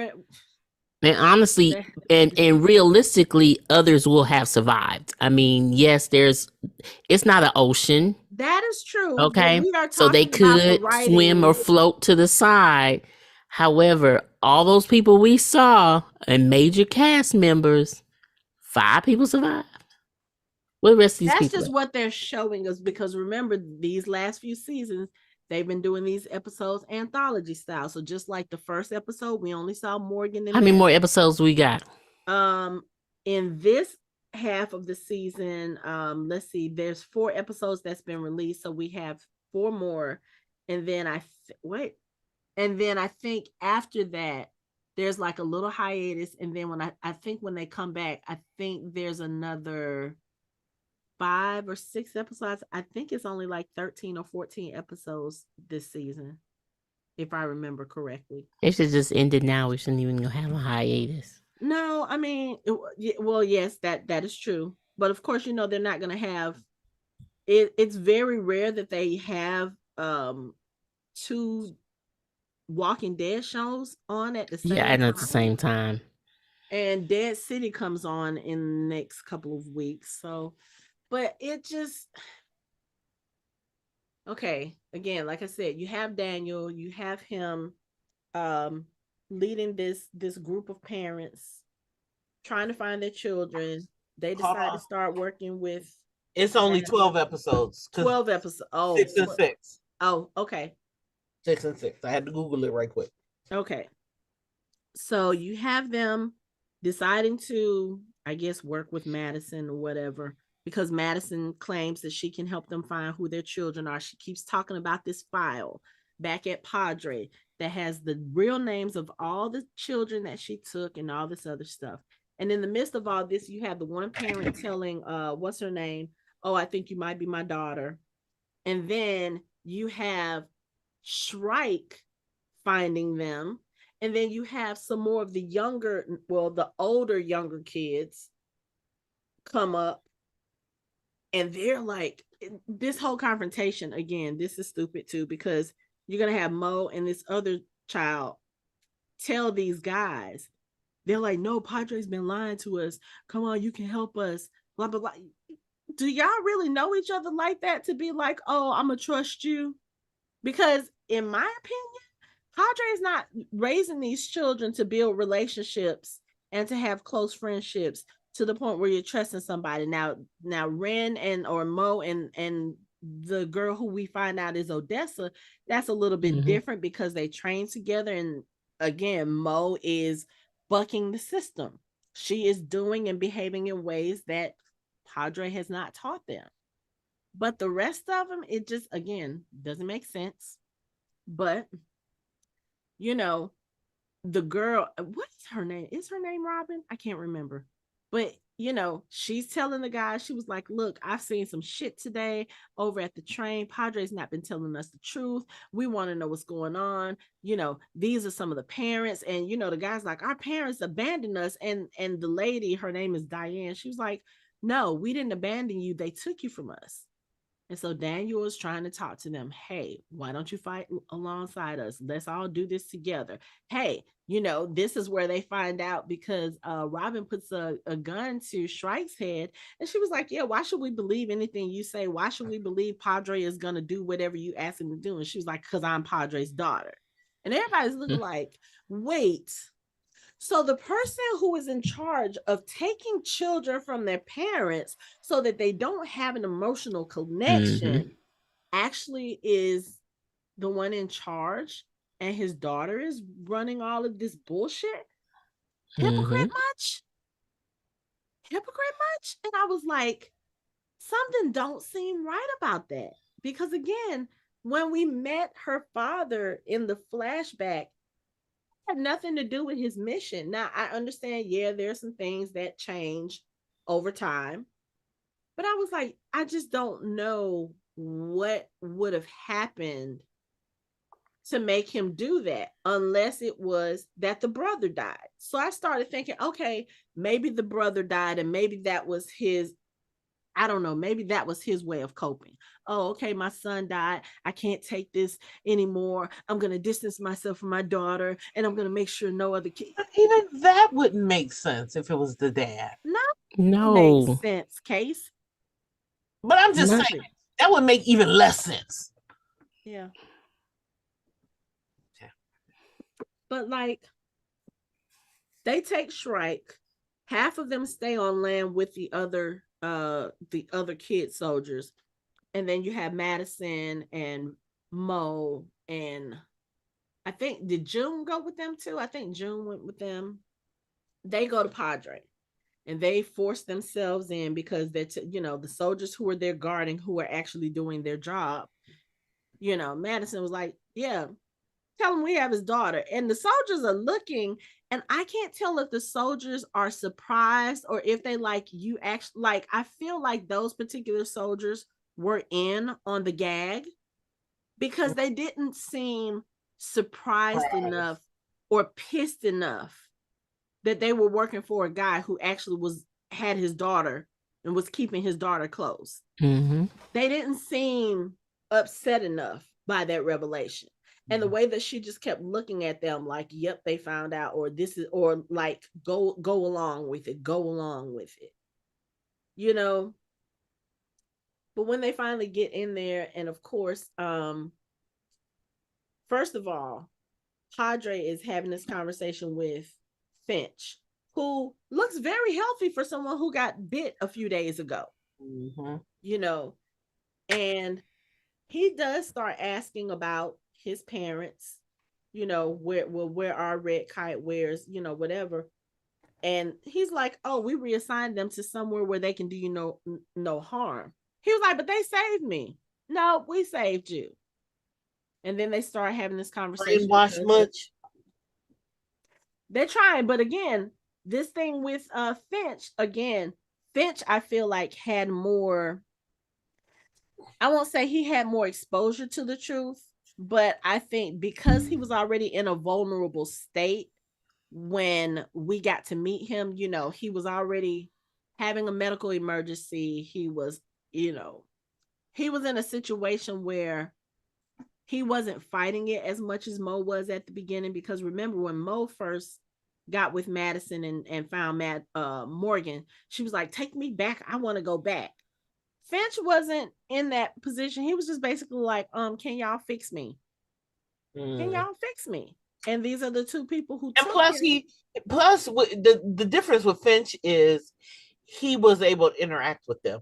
And honestly, and realistically, others will have survived. I mean, yes, it's not an ocean, that is true, but okay? we are So they talking about the could swim or writing. float to the side. However, all those people we saw and major cast members, 5 people survived. Where the rest of these That's people just at? what they're showing us, because remember, these last few seasons, they've been doing these episodes anthology style. So just like the first episode, we only saw Morgan How and many Madison. more episodes we got? In this half of the season, let's see, there's 4 episodes that's been released, so we have 4 more, and then I think after that there's like a little hiatus, and then when I think when they come back, I think there's another 5 or 6 episodes. I think it's only like 13 or 14 episodes this season, if I remember correctly. It should just end it now. We shouldn't even have a hiatus. No, I mean, well, yes, that is true, but of course, they're not going to have it. It's very rare that they have 2 Walking Dead shows on at the Yeah, same and at the time. same time. And Dead City comes on in the next couple of weeks. So, but it just, okay, again, like I said, you have Daniel, you have him um leading this group of parents trying to find their children. They decide to start working with. It's only 12 episodes. 12 episodes. Oh, 6 and 6. Oh, okay. 6 and 6. I had to Google it right quick. Okay. So you have them deciding to, I guess, work with Madison or whatever, because Madison claims that she can help them find who their children are. She keeps talking about this file back at PADRE that has the real names of all the children that she took and all this other stuff. And in the midst of all this, you have the one parent telling, what's her name? Oh, I think you might be my daughter. And then you have Shrike finding them. And then you have some more of the older younger kids come up, and they're like, this whole confrontation, again, this is stupid too, because you're going to have Mo and this other child tell these guys, they're like, no, Padre's been lying to us. Come on, you can help us. Blah, blah, blah. Do y'all really know each other like that to be like, oh, I'm going to trust you? Because in my opinion, Padre is not raising these children to build relationships and to have close friendships to the point where you're trusting somebody. Now Ren or Mo and the girl who we find out is Odessa, that's a little bit different because they train together. And again, Mo is bucking the system. She is doing and behaving in ways that Padre has not taught them. But the rest of them, it just, again, doesn't make sense. But the girl, what is her name? Is her name Robin? I can't remember. But she's telling the guy, she was like, look, I've seen some shit today over at the train. Padre's not been telling us the truth. We want to know what's going on. These are some of the parents. And the guy's like, our parents abandoned us. And the lady, her name is Diane, she was like, no, we didn't abandon you. They took you from us. And so Daniel is trying to talk to them. Hey, why don't you fight alongside us? Let's all do this together. Hey, this is where they find out, because Robin puts a gun to Shrike's head. And she was like, yeah, why should we believe anything you say? Why should we believe Padre is going to do whatever you ask him to do? And she was like, because I'm Padre's daughter. And everybody's looking like, wait. So the person who is in charge of taking children from their parents so that they don't have an emotional connection actually is the one in charge, and his daughter is running all of this bullshit. Hypocrite much? And I was like, something don't seem right about that. Because again, when we met her father in the flashback, it had nothing to do with his mission. Now I understand, yeah, there's some things that change over time, but I was like, I just don't know what would have happened to make him do that unless it was that the brother died. So I started thinking, okay, maybe the brother died and maybe that was his, I don't know, maybe that was his way of coping. Oh, okay, my son died. I can't take this anymore. I'm going to distance myself from my daughter and I'm going to make sure no other kid. But even that wouldn't make sense if it was the dad. No, makes No. sense, Case. But I'm just saying, Nothing. that would make even less sense. Yeah. But like, they take Shrike. Half of them stay on land with the other kid soldiers. And then you have Madison and Mo, and I think, did June go with them too? I think June went with them. They go to PADRE and they force themselves in because they're the soldiers who are there guarding, who are actually doing their job. Madison was like, yeah, tell him we have his daughter. And the soldiers are looking, and I can't tell if the soldiers are surprised or if they like, you actually, like, I feel like those particular soldiers were in on the gag because they didn't seem surprised enough or pissed enough that they were working for a guy who actually had his daughter and was keeping his daughter close. Mm-hmm. They didn't seem upset enough by that revelation. And the way that she just kept looking at them like, yep, they found out, or this is, or like, go along with it, go along with it. But when they finally get in there, and of course, first of all, PADRE is having this conversation with Finch, who looks very healthy for someone who got bit a few days ago. Mm-hmm. And he does start asking about his parents, where are Red Kite, where's, whatever. And he's like, oh, we reassigned them to somewhere where they can do you no harm. He was like, but they saved me. No, we saved you. And then they start having this conversation. Brainwashed much? They're trying, but again, this thing with Finch, I feel like had more, I won't say he had more exposure to the truth, but I think because he was already in a vulnerable state when we got to meet him, he was already having a medical emergency. He was in a situation where he wasn't fighting it as much as Mo was at the beginning, because remember when Mo first got with Madison and found Morgan, she was like, take me back. I want to go back. Finch wasn't in that position. He was just basically like, can y'all fix me? Can y'all fix me? And these are the two people who and plus him. The difference with Finch is he was able to interact with them.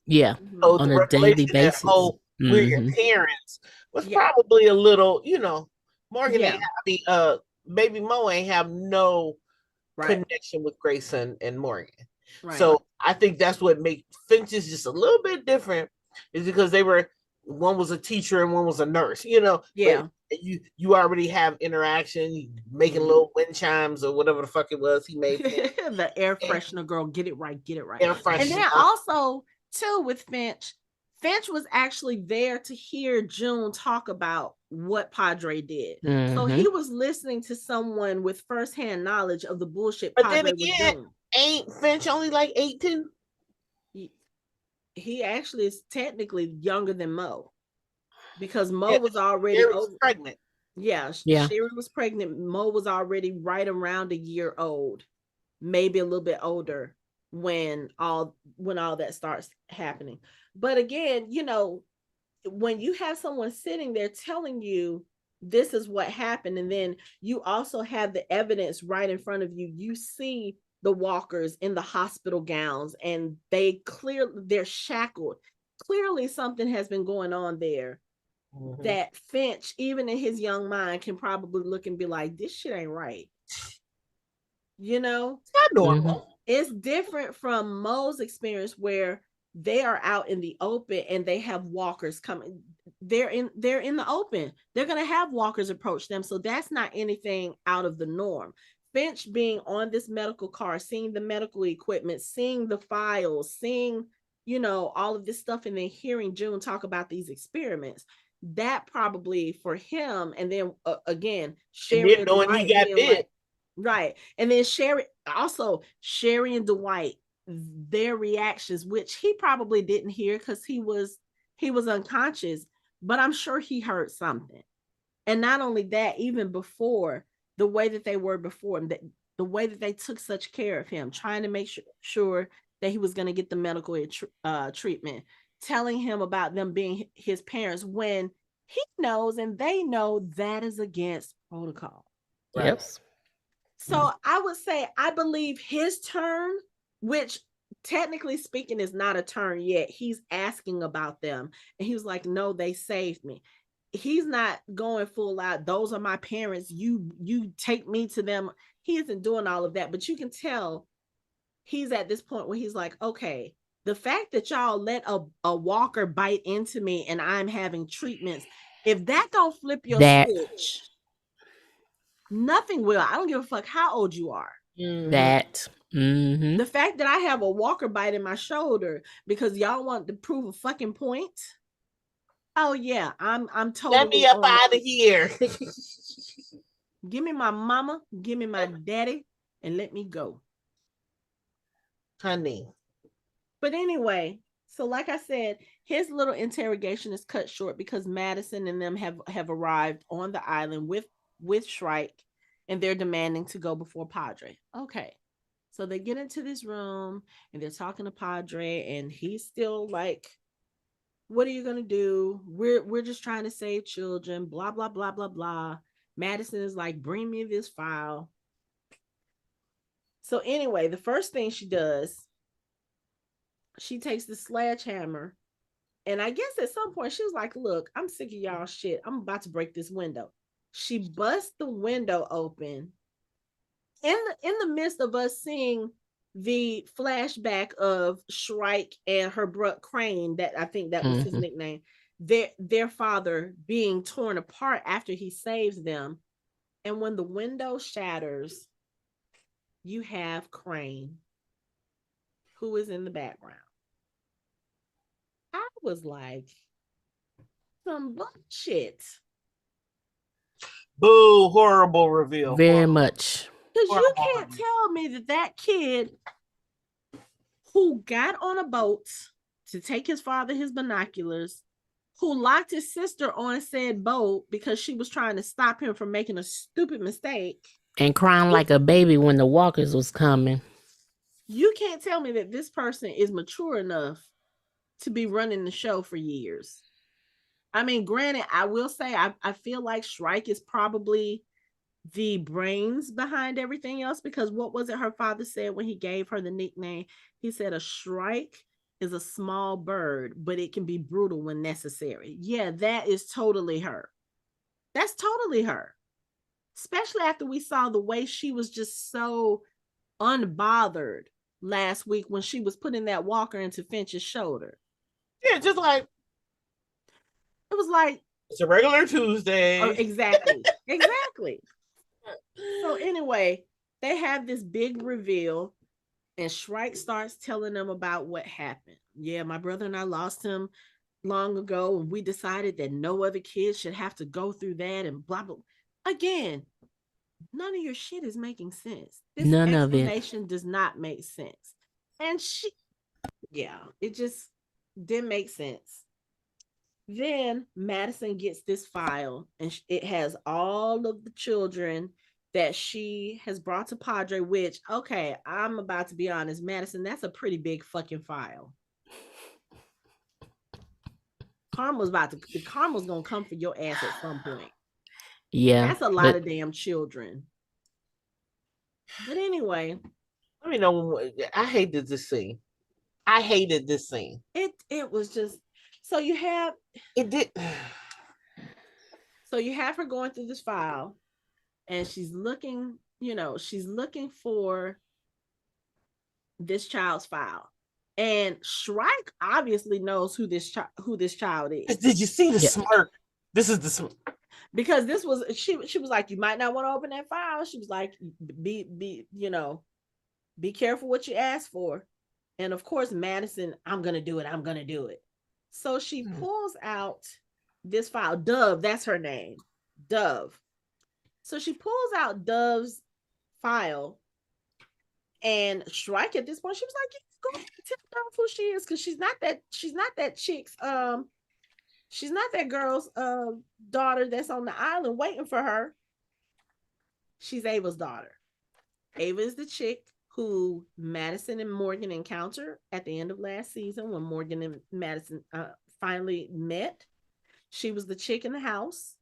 Yeah. So on the a daily revelation basis. that we're your parents was probably a little, Morgan baby Mo ain't have no connection with Grayson and Morgan. Right. So I think that's what makes Finch's just a little bit different, is because one was a teacher and one was a nurse, Yeah. But you already have interaction, making little wind chimes or whatever the fuck it was he made. The air freshener girl, get it right. Air freshener. And then also too with Finch was actually there to hear June talk about what PADRE did. Mm-hmm. So he was listening to someone with firsthand knowledge of the bullshit PADRE was doing. Ain't Finch only like 18? He actually is technically younger than Mo, because Mo was already pregnant. Yeah. Sherry was pregnant. Mo was already right around a year old, maybe a little bit older when all that starts happening. But again, when you have someone sitting there telling you this is what happened, and then you also have the evidence right in front of you, you see the walkers in the hospital gowns and they're shackled. Clearly something has been going on there. Mm-hmm. That Finch, even in his young mind, can probably look and be like, this shit ain't right. It's not normal. Mm-hmm. It's different from Mo's experience, where they are out in the open and they have walkers coming. They're in the open. They're going to have walkers approach them. So that's not anything out of the norm. Finch being on this medical car, seeing the medical equipment, seeing the files, seeing, all of this stuff, and then hearing June talk about these experiments, that probably for him, and then again, Sherry and knowing he Dwight got being bit. like, right. And then Sherry and Dwight, their reactions, which he probably didn't hear because he was unconscious, but I'm sure he heard something. And not only that, even before, the way that they were before him, the way that they took such care of him, trying to make sure that he was going to get the medical treatment, telling him about them being his parents when he knows and they know that is against protocol. Yep. So I would say I believe his turn, which technically speaking is not a turn yet. He's asking about them and he was like, no, they saved me. He's not going full out, those are my parents, you take me to them. He isn't doing all of that, but you can tell he's at this point where he's like, okay, the fact that y'all let a walker bite into me and I'm having treatments, if that don't flip your switch, nothing will. I don't give a fuck how old you are. The fact that I have a walker bite in my shoulder because y'all want to prove a fucking point. Oh yeah, I'm totally. Let me up out of here. Give me my mama, give me my daddy, and let me go, honey. But anyway, so like I said, his little interrogation is cut short because Madison and them have arrived on the island with Shrike, and they're demanding to go before PADRE. Okay. So they get into this room and they're talking to PADRE, and he's still like, what are you gonna do? We're just trying to save children, blah, blah, blah, blah, blah. Madison is like, bring me this file. So anyway, the first thing she does, she takes the sledgehammer, and I guess at some point she was like, look, I'm sick of y'all shit. I'm about to break this window. She busts the window open in the midst of us seeing the flashback of Shrike and her brother Crane, that I think that was his nickname, their father being torn apart after he saves them. And when the window shatters, you have Crane, who is in the background. I was like, some bullshit. Boo, horrible reveal. Very much. Because you can't tell me that kid who got on a boat to take his father his binoculars, who locked his sister on said boat because she was trying to stop him from making a stupid mistake. And crying like a baby when the walkers was coming. You can't tell me that this person is mature enough to be running the show for years. I mean, granted, I will say I feel like Shrike is probably the brains behind everything else, because what was it her father said when he gave her the nickname? He said a shrike is a small bird, but it can be brutal when necessary. Yeah, that is totally her. That's totally her. Especially after we saw the way she was just so unbothered last week when she was putting that walker into Finch's shoulder. Yeah, just like it was like it's a regular Tuesday. Exactly. Exactly. So anyway, they have this big reveal, and Shrike starts telling them about what happened. Yeah, my brother and I lost him long ago, and we decided that no other kids should have to go through that, and blah, blah. Again, none of your shit is making sense. This none explanation does not make sense. And it just didn't make sense. Then Madison gets this file, and it has all of the children that she has brought to PADRE, which, okay, I'm about to be honest, Madison, that's a pretty big fucking file. Karma's gonna come for your ass at some point. Yeah. That's a lot of damn children. But anyway. Let me know. I hated this scene. It was just, so you have So you have her going through this file, and she's looking for this child's file. And Shrike obviously knows who this child is. Did you see the Yeah. smirk? This is the smirk. Because this was she was like, you might not want to open that file. She was like, be careful what you ask for. And of course, Madison, I'm gonna do it. So she pulls out this file. Dove, that's her name. Dove. So she pulls out Dove's file, and Shrike at this point, she was like, go tell Dove who she is, because she's not that chick's she's not that girl's daughter that's on the island waiting for her. She's Ava's daughter. Ava is the chick who Madison and Morgan encountered at the end of last season when Morgan and Madison finally met. She was the chick in the house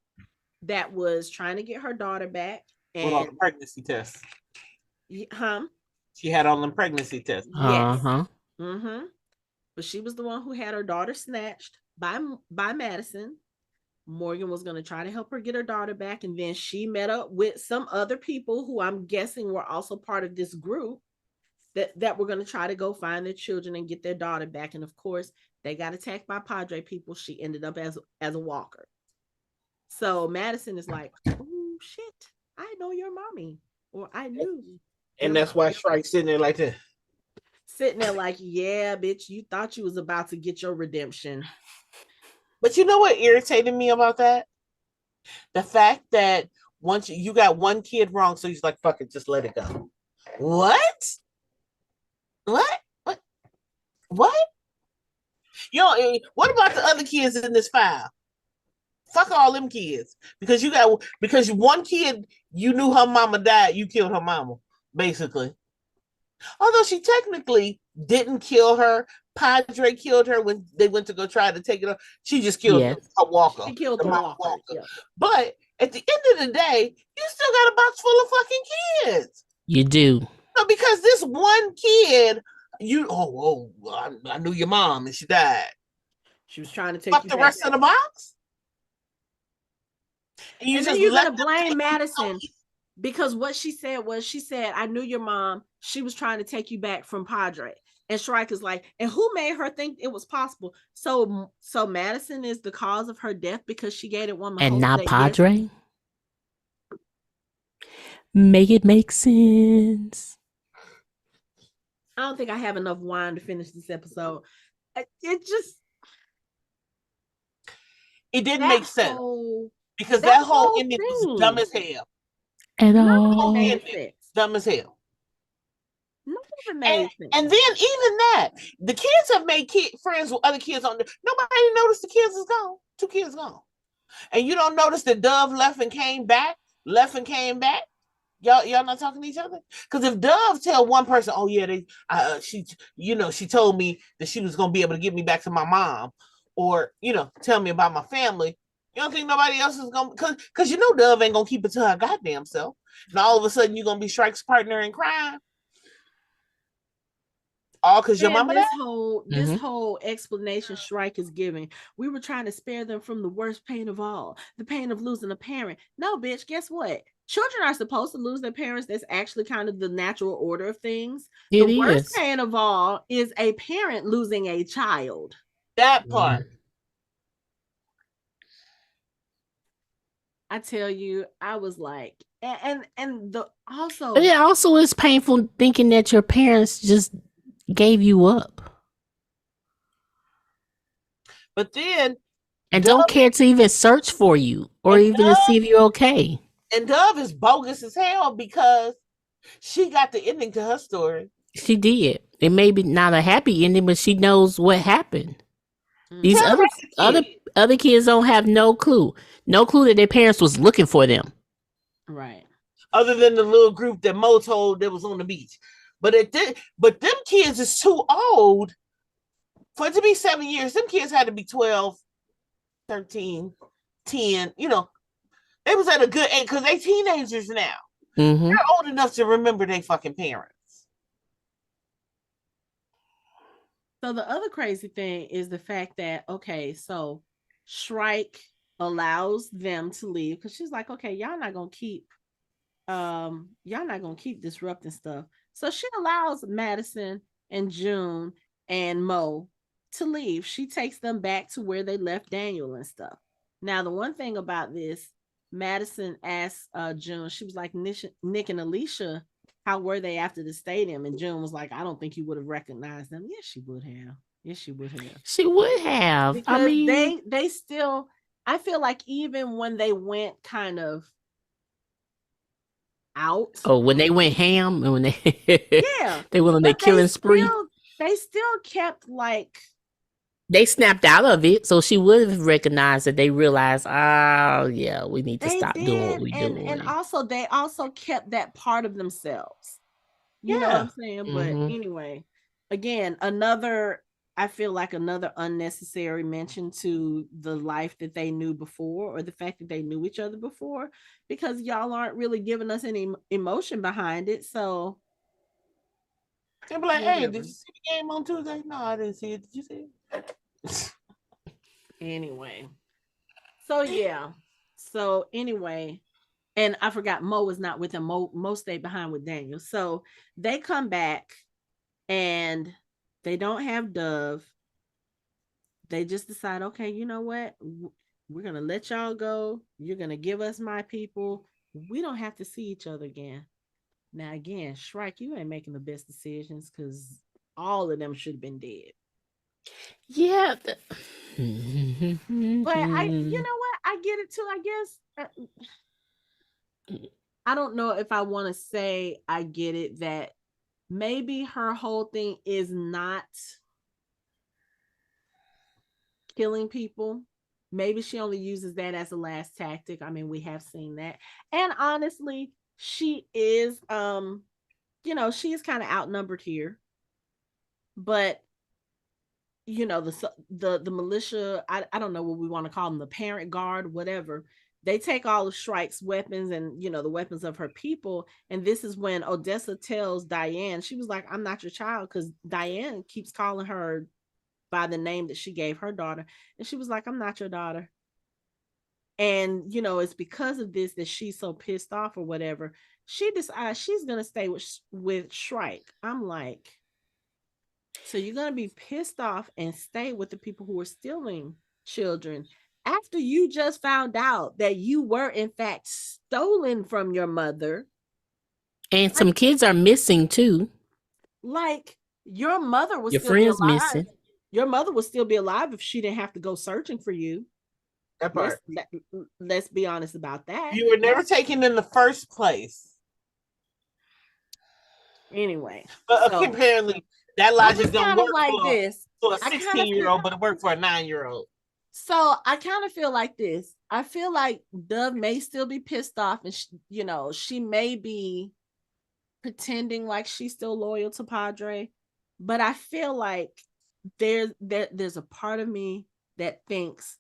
that was trying to get her daughter back. And with all the pregnancy tests. She had all them pregnancy tests. Yes. But she was the one who had her daughter snatched by Madison. Morgan was going to try to help her get her daughter back, and then she met up with some other people who I'm guessing were also part of this group that were going to try to go find their children and get their daughter back. And of course, they got attacked by PADRE people. She ended up as a walker. So Madison is like, oh shit, I know your mommy, or I knew. And that's why Shrike's sitting there like that. Sitting there like, yeah, bitch, you thought you was about to get your redemption. But you know what irritated me about that? The fact that once you got one kid wrong, so he's like, fuck it, just let it go. What? You know, what about the other kids in this file? Fuck all them kids. Because one kid, you knew her mama died, you killed her mama, basically. Although she technically didn't kill her. PADRE killed her when they went to go try to take it off. She just killed her walker. She killed the walker. Yeah. But at the end of the day, you still got a box full of fucking kids. You do. So because this one kid, I knew your mom and she died. She was trying to take fuck the rest of the box. And you're gonna blame Madison. Because what she said was, I knew your mom. She was trying to take you back from PADRE. And Shrike is like, and who made her think it was possible? So Madison is the cause of her death because she gave it one. And not PADRE? Yes. Make it make sense. I don't think I have enough wine to finish this episode. It didn't make sense. Because that whole ending was dumb as hell. At all. Dumb as hell. And then even that, the kids have made friends with other kids on there. Nobody noticed the kids is gone. 2 kids gone. And you don't notice that Dove left and came back. Y'all not talking to each other? Because if Dove tell one person, oh yeah, she told me that she was gonna be able to get me back to my mom, or tell me about my family. You don't think nobody else is gonna, because Dove ain't gonna keep it to her goddamn self. And all of a sudden you're gonna be Shrike's partner in crime. All because your mama. This whole explanation Shrike is giving. We were trying to spare them from the worst pain of all, the pain of losing a parent. No, bitch, guess what? Children are supposed to lose their parents. That's actually kind of the natural order of things. The worst pain of all is a parent losing a child. That part. I tell you, I was like, and also, but it also is painful thinking that your parents just gave you up, but then don't care to even search for you or even to see if you're okay. And Dove is bogus as hell because she got the ending to her story. She did. It may be not a happy ending, but she knows what happened. These other kids don't have no clue that their parents was looking for them. Right. Other than the little group that Mo told that was on the beach. But them kids is too old for it to be 7 years. Them kids had to be 12, 13, 10. They was at a good age because they teenagers now. They're old enough to remember their fucking parents. So the other crazy thing is the fact that, okay, so Shrike allows them to leave because she's like, okay, y'all not gonna keep disrupting stuff. So she allows Madison and June and Mo to leave. She takes them back to where they left Daniel and stuff. Now, the one thing about this, Madison asked June, she was like, Nick and Alicia, how were they after the stadium? And June was like, I don't think you would have recognized them. Yes, she would have. Yes, she would have. She would have. Because I mean, they still, I feel like even when they went kind of out. oh, when they went ham and when Yeah. they went on their killing spree. They still kept like, they snapped out of it, so she would have recognized that they realized, oh yeah, we need to stop doing what we're doing. And also they also kept that part of themselves. You know what I'm saying? But anyway, again, I feel like another unnecessary mention to the life that they knew before, or the fact that they knew each other before, because y'all aren't really giving us any emotion behind it. So they'll be like, hey, did you see the game on Tuesday? No, I didn't see it. Did you see it? Anyway. So yeah. So anyway, and I forgot Mo was not with him. Mo stayed behind with Daniel. So they come back and they don't have Dove. They just decide, okay, you know what? We're going to let y'all go. You're going to give us my people. We don't have to see each other again. Now, again, Shrike, you ain't making the best decisions because all of them should have been dead. Yeah. But you know what? I get it too, I guess. I don't know if I want to say I get it, that maybe her whole thing is not killing people. Maybe she only uses that as a last tactic. I mean, we have seen that. And honestly, she is she is kind of outnumbered here. But the militia, I don't know what we want to call them, the parent guard, whatever. They take all of Shrike's weapons and the weapons of her people. And this is when Odessa tells Diane, she was like, I'm not your child, because Diane keeps calling her by the name that she gave her daughter. And she was like, I'm not your daughter. And it's because of this that she's so pissed off or whatever. She decides she's gonna stay with Shrike. I'm like, so you're gonna be pissed off and stay with the people who are stealing children after you just found out that you were in fact stolen from your mother. And some kids are missing too. Like, your mother was your still be alive. Missing. Your mother would still be alive if she didn't have to go searching for you. That part. Let's be honest about that. You were never taken in the first place. Anyway. But apparently that logic don't work like this. For a 16-year-old, but it worked for a 9-year-old. So I kind of feel like this. I feel like Dove may still be pissed off, and she may be pretending like she's still loyal to PADRE, but I feel like there's a part of me that thinks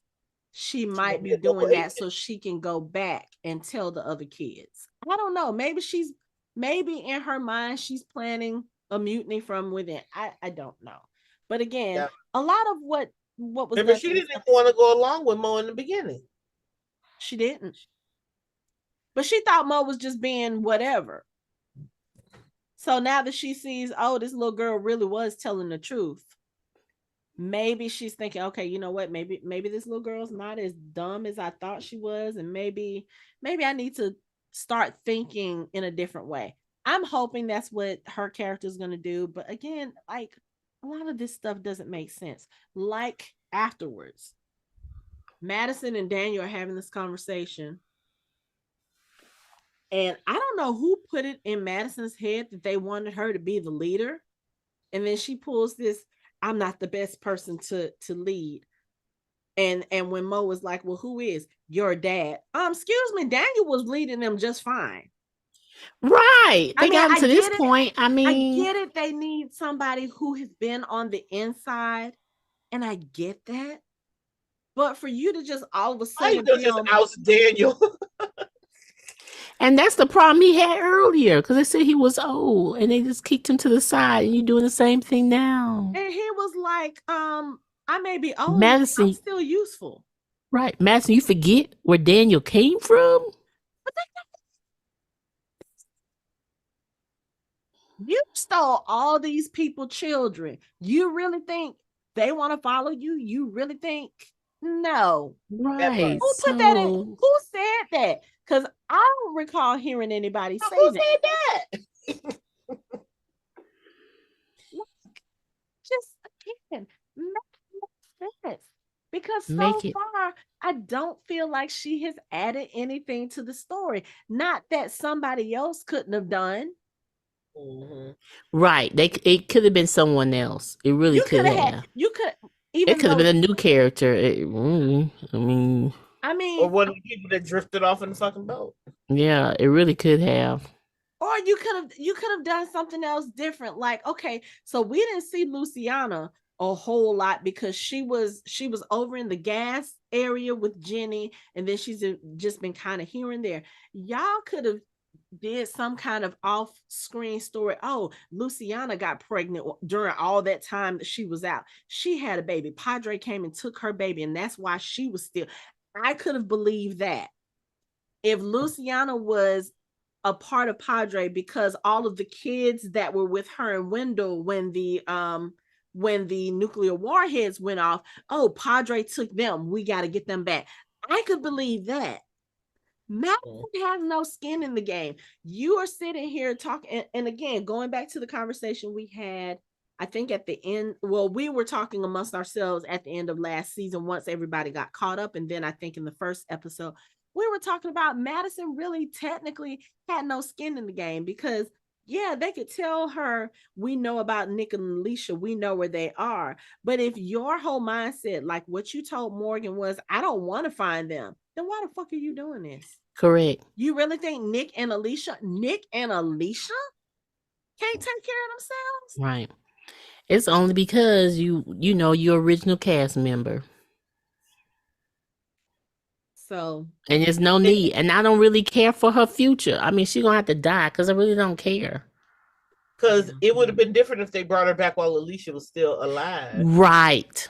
she might be doing that so she can go back and tell the other kids. I don't know. Maybe in her mind she's planning a mutiny from within. I don't know. But again, a lot of what was. Remember, she didn't want to go along with Mo in the beginning. She didn't. But she thought Mo was just being whatever. So now that she sees, oh, this little girl really was telling the truth, maybe she's thinking, okay, you know what? Maybe this little girl's not as dumb as I thought she was, and maybe I need to start thinking in a different way. I'm hoping that's what her character is going to do. But again, like, a lot of this stuff doesn't make sense. Like, afterwards, Madison and Daniel are having this conversation. And I don't know who put it in Madison's head that they wanted her to be the leader. And then she pulls this, I'm not the best person to lead. And when Mo was like, well, who is? Your dad. Excuse me, Daniel was leading them just fine. Right. They got to this point. I mean, I get it. They need somebody who has been on the inside. And I get that. But for you to just all of a sudden just oust Daniel. And that's the problem he had earlier, because they said he was old and they just kicked him to the side, and you're doing the same thing now. And he was like, I may be old, Madison, I'm still useful. Right. Madison, you forget where Daniel came from? You stole all these people children. You really think they want to follow you? You really think no? Right. Who put that in? So Who said that? Because I don't recall hearing anybody say Who that. said that? Just again, make sense. Because so make it far, I don't feel like she has added anything to the story. Not that somebody else couldn't have done. Mhm. right. It could have been someone else. It really You could could have had, have. you could, It even could have though, been a new character. I mean, I Or mean, one of the people that drifted off in the fucking boat. yeah, it really could have. or you could have done something else different. Like, okay, so we didn't see Luciana a whole lot because she was over in the gas area with Jenny, and then she's just been kind of here and there. Y'all could have did some kind of off-screen story. Oh, Luciana got pregnant during all that time that she was out. She had a baby. Padre came and took her baby, and that's why she was still. I could have believed that if Luciana was a part of Padre because all of the kids that were with her and Wendell when the nuclear warheads went off, oh, Padre took them. We got to get them back. I could believe that. Madison has no skin in the game. You are sitting here talking, and again, going back to the conversation we had, I think at the end, well, we were talking amongst ourselves at the end of last season once everybody got caught up. And then I think in the first episode, we were talking about Madison really technically had no skin in the game because, yeah, they could tell her, we know about Nick and Alicia, we know where they are. But if your whole mindset, like what you told Morgan, was, I don't want to find them, then why the fuck are you doing this? Correct. You really think Nick and Alicia can't take care of themselves? Right. It's only because you know your original cast member. So And there's no need. And I don't really care for her future. I mean, she's gonna have to die because I really don't care. Because it would have been different if they brought her back while Alicia was still alive. Right.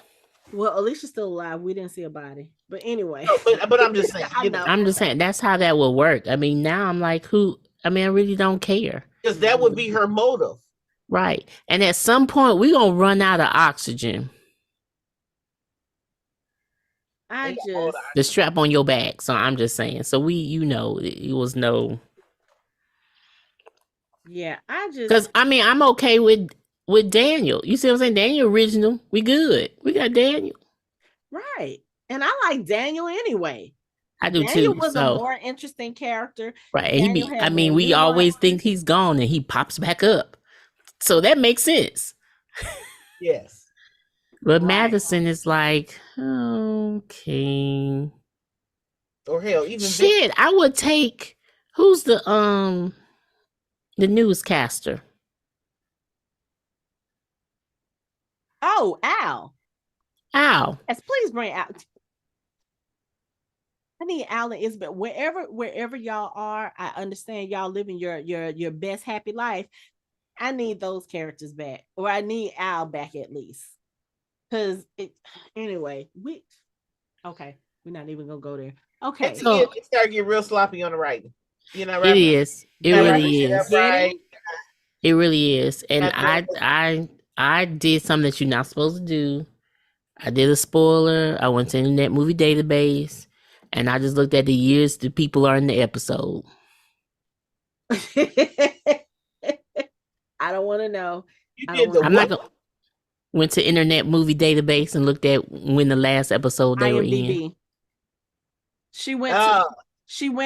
well, Alicia's still alive. We didn't see a body. But anyway. No, but I'm just saying. I know. I'm just saying that's how that will work. I mean, now I'm like, I really don't care. Because that would be her motive. Right. And at some point we're gonna run out of oxygen. I just The strap on your back. So I'm just saying. So it was no. yeah, I just Because I'm okay with Daniel. You see what I'm saying? Daniel original. We good. We got Daniel. right. And I like Daniel anyway. I do Daniel too. was So a more interesting character. right. Daniel had more We always nuance. think he's gone and he pops back up. So that makes sense. Yes. But Right. Madison is like, okay. Or hell, even Shit, I would take who's the newscaster? Oh, Al. Al. Yes, please bring Al. I need Al and Isabel. Wherever y'all are, I understand y'all living your best happy life. I need those characters back, or I need Al back at least. Because anyway, we're not even gonna go there. Okay, so it started getting real sloppy on the writing. You know, right? It is. It really is. Right. It really is. And I did something that you're not supposed to do. I did a spoiler. I went to Internet Movie Database, and I just looked at the years the people are in the episode. I don't want to know. I'm not gonna. Went to Internet Movie Database and looked at when the last episode they were in. She went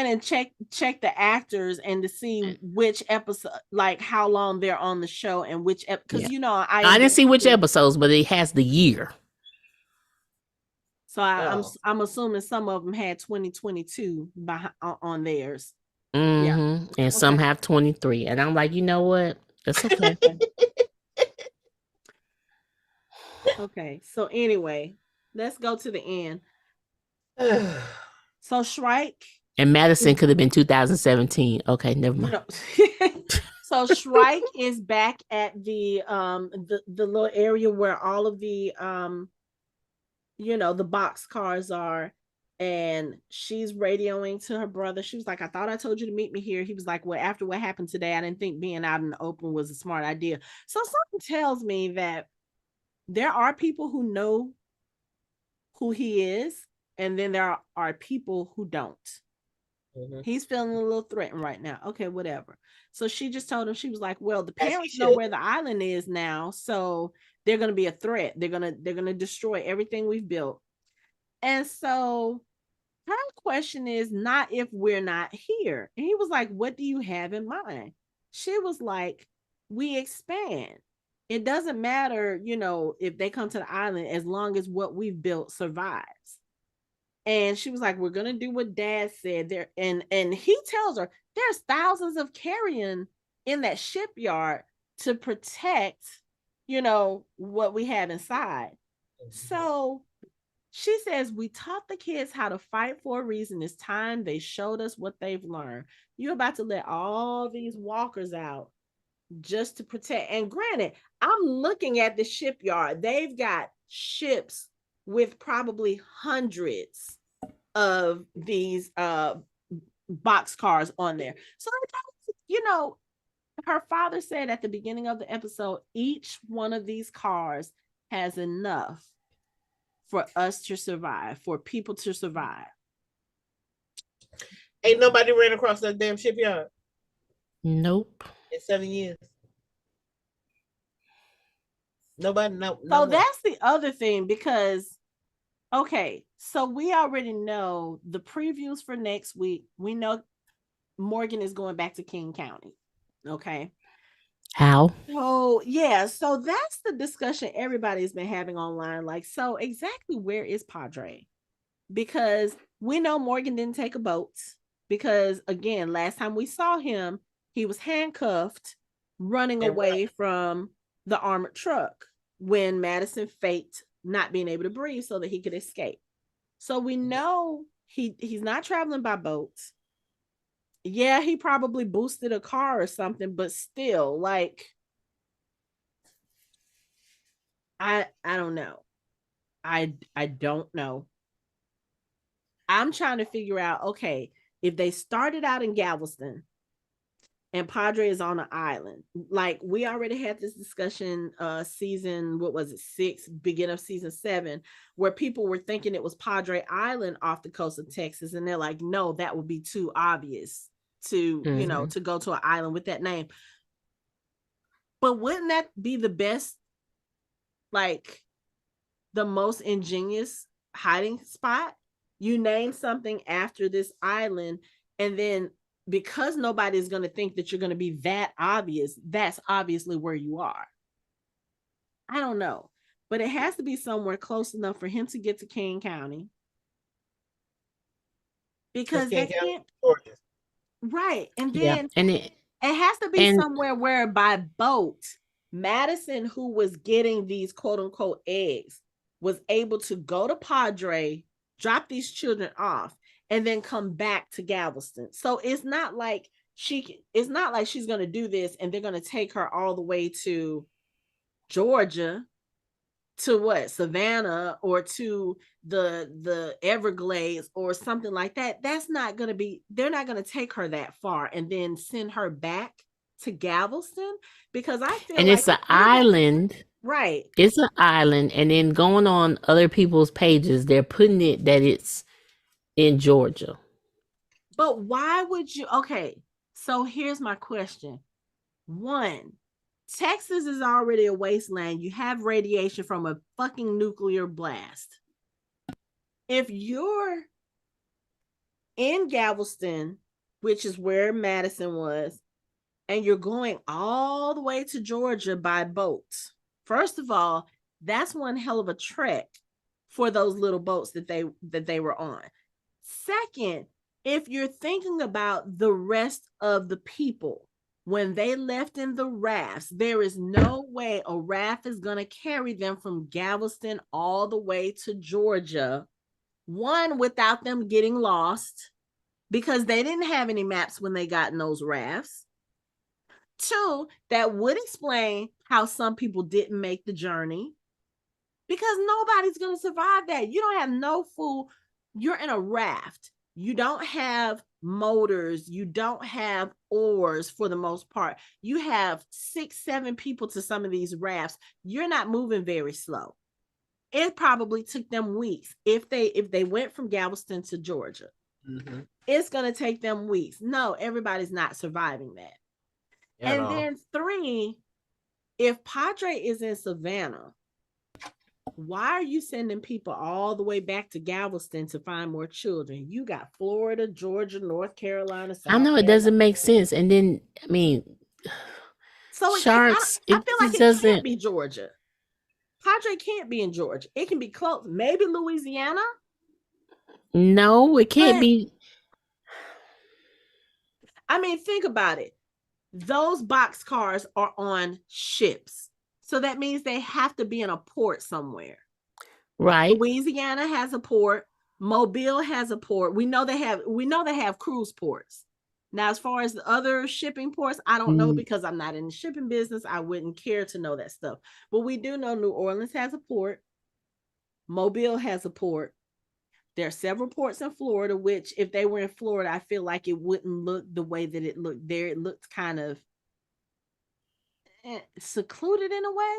and checked the actors and to see which episode, like how long they're on the show and which because I didn't see which episodes, but it has the year. So I'm assuming some of them had 2022 on theirs. Mm-hmm. Yeah. And some have 23. And I'm like, you know what? That's okay. Okay. So anyway, let's go to the end. So Shrike and Madison could have been 2017. Okay, never mind. So Shrike is back at the little area where all of the the box cars are, and she's radioing to her brother. She was like, I thought I told you to meet me here. He was like, well, after what happened today, I didn't think being out in the open was a smart idea. So something tells me that there are people who know who he is, and then there are people who don't. He's feeling a little threatened right now. Okay, whatever. So she just told him, she was like, well, the parents know where the island is now, so they're going to be a threat. They're going to destroy everything we've built. And so her question is not if we're not here. And he was like, what do you have in mind? She was like, we expand. It doesn't matter, if they come to the island, as long as what we've built survives. And she was like, we're gonna do what Dad said there. And he tells her there's thousands of carrion in that shipyard to protect, what we have inside. So she says, we taught the kids how to fight for a reason. It's time they showed us what they've learned. You're about to let all these walkers out just to protect. And granted, I'm looking at the shipyard. They've got ships with probably hundreds of these box cars on there. So, her father said at the beginning of the episode, each one of these cars has enough for us to survive, for people to survive. Ain't nobody ran across that damn shipyard. Nope. In 7 years. Nobody, no. So that's the other thing, because, okay, so we already know the previews for next week. We know Morgan is going back to King County. Okay. How? So, yeah, so that's the discussion everybody's been having online. Like, so exactly where is PADRE? Because we know Morgan didn't take a boat, because, again, last time we saw him, he was handcuffed, running away from the armored truck when Madison faked not being able to breathe so that he could escape. So we know he's not traveling by boat. Yeah, he probably boosted a car or something, but still, like, I don't know. I don't know. I'm trying to figure out, okay, if they started out in Galveston and PADRE is on an island, like we already had this discussion season, what was it, 6, beginning of season 7, where people were thinking it was PADRE Island off the coast of Texas, and they're like, no, that would be too obvious to to go to an island with that name. But wouldn't that be the best, like the most ingenious hiding spot? You name something after this island, and then because nobody's going to think that you're going to be that obvious, that's obviously where you are. I don't know, but it has to be somewhere close enough for him to get to King County, because they can't. Right. And then it has to be somewhere where by boat, Madison, who was getting these quote unquote eggs, was able to go to PADRE, drop these children off, and then come back to Galveston. So it's not like she's going to do this and they're going to take her all the way to Georgia, to what, Savannah, or to the Everglades or something like that. That's not going to be, they're not going to take her that far and then send her back to Galveston, because I feel and like it's an island. Right. It's an island, and then going on other people's pages, they're putting it that it's in Georgia. But why would you? Okay, so here's my question. 1, Texas is already a wasteland. You have radiation from a fucking nuclear blast. If you're in Galveston, which is where Madison was, and you're going all the way to Georgia by boat, first of all, that's one hell of a trek for those little boats that they were on. Second, if you're thinking about the rest of the people, when they left in the rafts, there is no way a raft is going to carry them from Galveston all the way to Georgia. 1, without them getting lost, because they didn't have any maps when they got in those rafts. 2, that would explain how some people didn't make the journey, because nobody's going to survive that. You don't have no food. you're in a raft. You don't have motors, you don't have oars for the most part. You have 6, 7 people to some of these rafts. You're not moving very slow. It probably took them weeks if they went from Galveston to Georgia. Mm-hmm. It's going to take them weeks. No, everybody's not surviving that. And then 3, if PADRE is in Savannah, why are you sending people all the way back to Galveston to find more children? You got Florida, Georgia, North Carolina, South I know it Carolina. doesn't make sense. And then, I mean, so Sharks, I feel like it can't be Georgia. PADRE can't be in Georgia. It can be close. Maybe Louisiana. No, it can't be. I mean, think about it. Those boxcars are on ships. So that means they have to be in a port somewhere. Right. Louisiana has a port. Mobile has a port. We know they have cruise ports. Now, as far as the other shipping ports, I don't know because I'm not in the shipping business. I wouldn't care to know that stuff. But we do know New Orleans has a port. Mobile has a port. There are several ports in Florida, which if they were in Florida, I feel like it wouldn't look the way that it looked there. It looked kind of secluded in a way.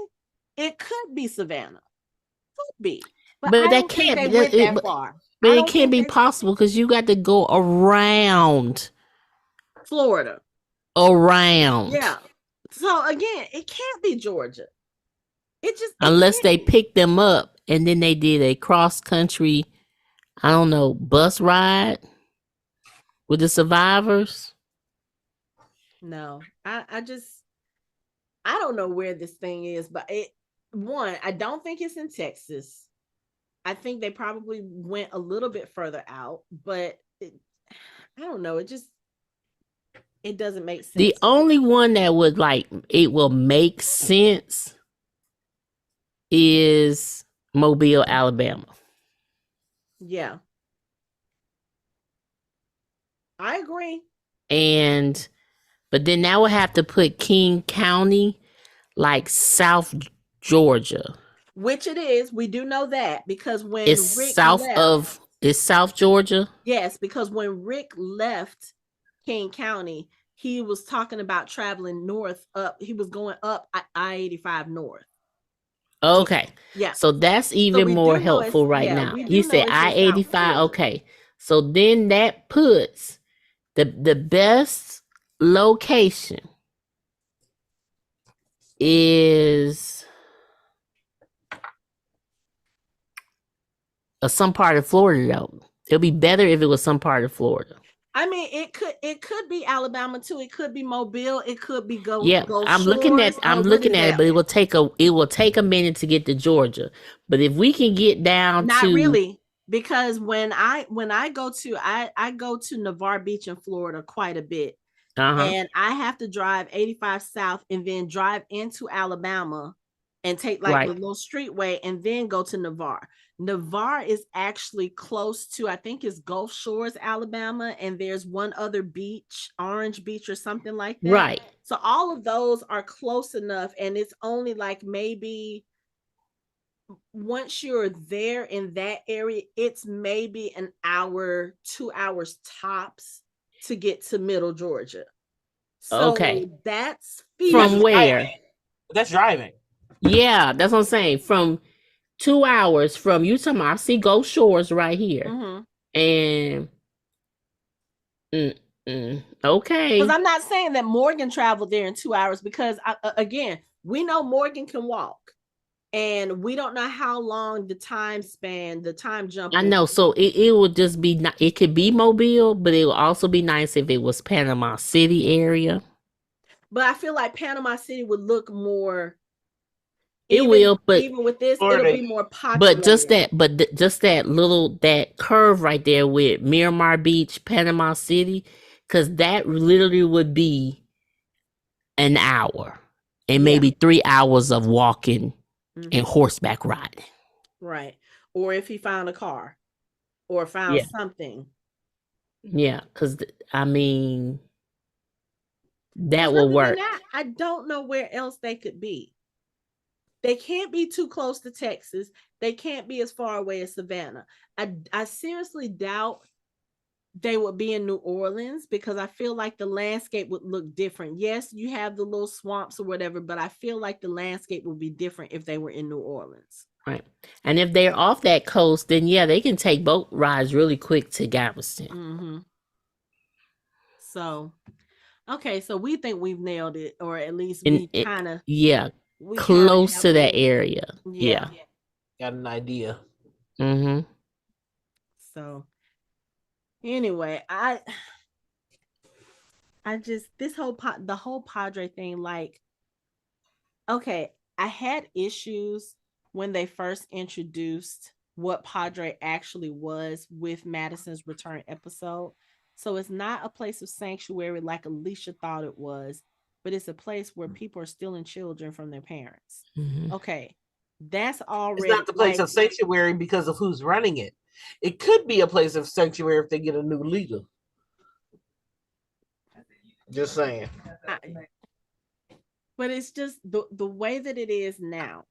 It could be Savannah. Could be. But I don't think they went that far. But it can't be possible because you got to go around Florida. Around. Yeah. So again, it can't be Georgia. Unless they picked them up and then they did a cross country, I don't know, bus ride with the survivors. No, I don't know where this thing is, but I don't think it's in Texas. I think they probably went a little bit further out, but I don't know. It doesn't make sense. The only one that would it will make sense is Mobile, Alabama. Yeah. I agree. But then that would have to put King County like South Georgia. Which it is. We do know that because when it's Rick it's South Georgia. Yes, because when Rick left King County, he was talking about traveling north up. He was going up I-85 north. Okay. Yeah. So that's even more helpful right now. He said I-85. Okay. So then that puts the best location is some part of Florida though. It'll be better if it was some part of Florida. I mean, it could be Alabama too. It could be Mobile. It could be I'm looking at it, but it will take a minute to get to Georgia. But if we can get down not really, because when I go to Navarre Beach in Florida quite a bit, and I have to drive 85 south and then drive into Alabama and take the little streetway and then go to Navarre. Navarre is actually close to, I think it's Gulf Shores, Alabama, and there's one other beach, Orange Beach or something like that. Right. So all of those are close enough, and it's only maybe once you're there in that area, it's maybe an hour, 2 hours tops to get to Middle Georgia. So that's from where? That's driving. Yeah, that's what I'm saying. From 2 hours from you talking about, I see Gulf Shores right here. And okay. Because I'm not saying that Morgan traveled there in 2 hours, because again, we know Morgan can walk. And we don't know how long the time jump. I know. So it would just be, it could be Mobile, but it would also be nice if it was Panama City area. But I feel like Panama City would look more. It will, but even with this, it'll be more popular. But just that curve right there with Miramar Beach, Panama City, because that literally would be an hour and maybe 3 hours of walking and horseback riding. Right. Or if he found a car or found something. Yeah, because I mean, that will work. I don't know where else they could be. They can't be too close to Texas. They can't be as far away as Savannah. I seriously doubt they would be in New Orleans because I feel like the landscape would look different. Yes, you have the little swamps or whatever, but I feel like the landscape would be different if they were in New Orleans. Right. And if they're off that coast, then yeah, they can take boat rides really quick to Galveston. Mm-hmm. So, okay, so we think we've nailed it, or at least we kind of, yeah, close to that area. Yeah. Got an idea. Mm-hmm. So, anyway, I just the whole Padre thing, like, okay, I had issues when they first introduced what Padre actually was with Madison's return episode. So it's not a place of sanctuary like Alicia thought it was, but it's a place where people are stealing children from their parents. Mm-hmm. Okay, that's already. It's not the place of sanctuary because of who's running it. It could be a place of sanctuary if they get a new leader. Just saying. But it's just the way that it is now.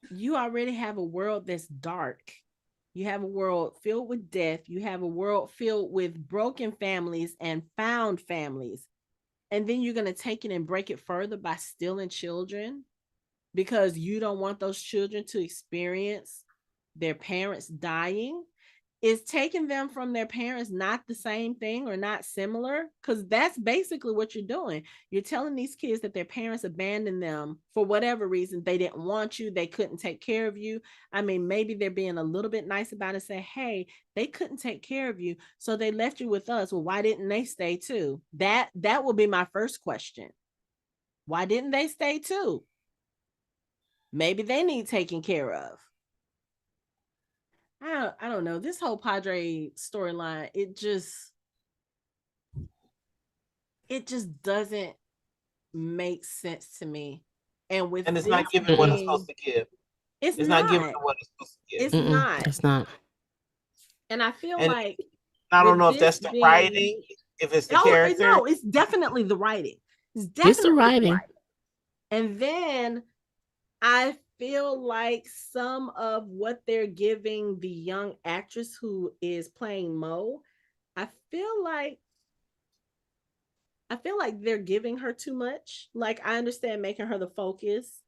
You already have a world that's dark. You have a world filled with death. You have a world filled with broken families and found families. And then you're going to take it and break it further by stealing children because you don't want those children to experience their parents dying. Is taking them from their parents not the same thing or not similar? Because that's basically what you're doing. You're telling these kids that their parents abandoned them for whatever reason. They didn't want you. They couldn't take care of you. I mean, maybe they're being a little bit nice about it. Say, hey, they couldn't take care of you, so they left you with us. Well, why didn't they stay too? That will be my first question. Why didn't they stay too? Maybe they need taken care of. I don't know. This whole Padre storyline, it just doesn't make sense to me. And it's not giving what it's supposed to give. It's not giving what it's supposed to give. It's not. It's not. And I feel like I don't know if that's the writing, if it's the character. No, it's definitely the writing. It's definitely the writing. And then I feel like some of what they're giving the young actress who is playing Mo, I feel like they're giving her too much. Like, I understand making her the focus,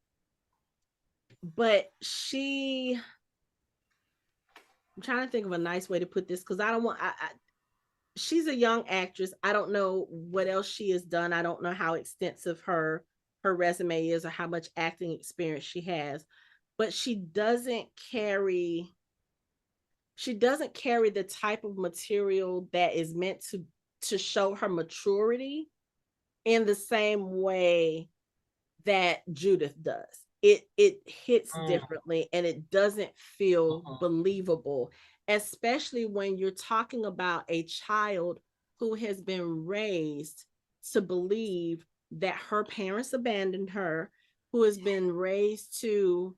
but I'm trying to think of a nice way to put this because I don't want she's a young actress. I don't know what else she has done. I don't know how extensive her resume is or how much acting experience she has, but she doesn't carry the type of material that is meant to show her maturity in the same way that Judith does. It hits differently and it doesn't feel believable, especially when you're talking about a child who has been raised to believe that her parents abandoned her, who has been raised to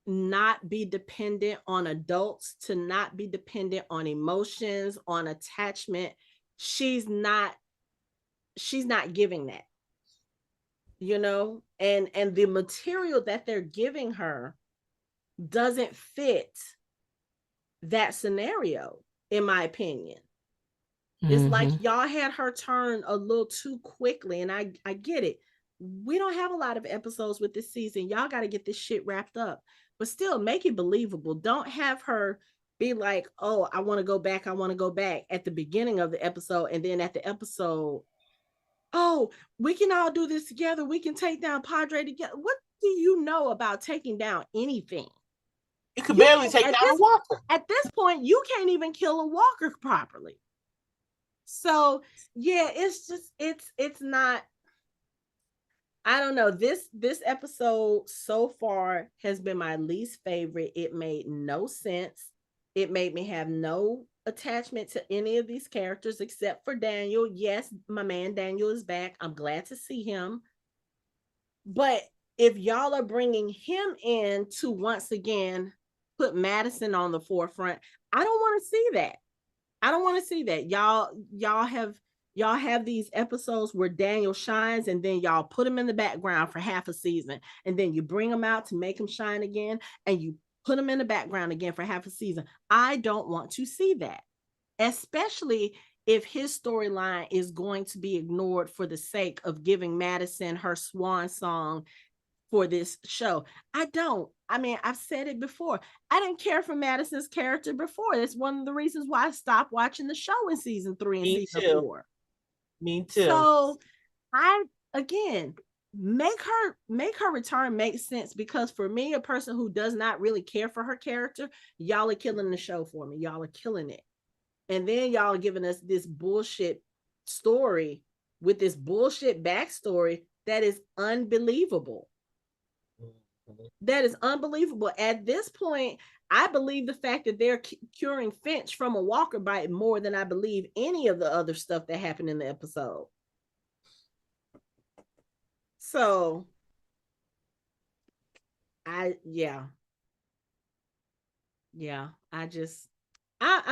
not be dependent on adults, to not be dependent on emotions, on attachment. She's not giving that, and the material that they're giving her doesn't fit that scenario, in my opinion. It's like y'all had her turn a little too quickly, and I get it. We don't have a lot of episodes with this season. Y'all got to get this shit wrapped up, but still make it believable. Don't have her be like, oh, I want to go back at the beginning of the episode, and then at the episode, oh, we can all do this together. We can take down Padre together. What do you know about taking down anything? You can barely take down a walker. At this point, you can't even kill a walker properly. So yeah, it's not. I don't know. This episode so far has been my least favorite. It made no sense. It made me have no attachment to any of these characters except for Daniel. Yes, my man Daniel is back. I'm glad to see him. But if y'all are bringing him in to once again put Madison on the forefront, I don't want to see that. I don't want to see that. Y'all have Y'all have these episodes where Daniel shines, and then y'all put him in the background for half a season, and then you bring him out to make him shine again, and you put him in the background again for half a season. I don't want to see that, especially if his storyline is going to be ignored for the sake of giving Madison her swan song for this show. I don't. I mean, I've said it before. I didn't care for Madison's character before. That's one of the reasons why I stopped watching the show in season 3 and Me season too. 4. Me too. So I, again, make her return make sense, because for me, a person who does not really care for her character, y'all are killing the show for me. Y'all are killing it. And then y'all are giving us this bullshit story with this bullshit backstory that is unbelievable. That is unbelievable. At this point, I believe the fact that they're curing Finch from a walker bite more than I believe any of the other stuff that happened in the episode. So, yeah, I'm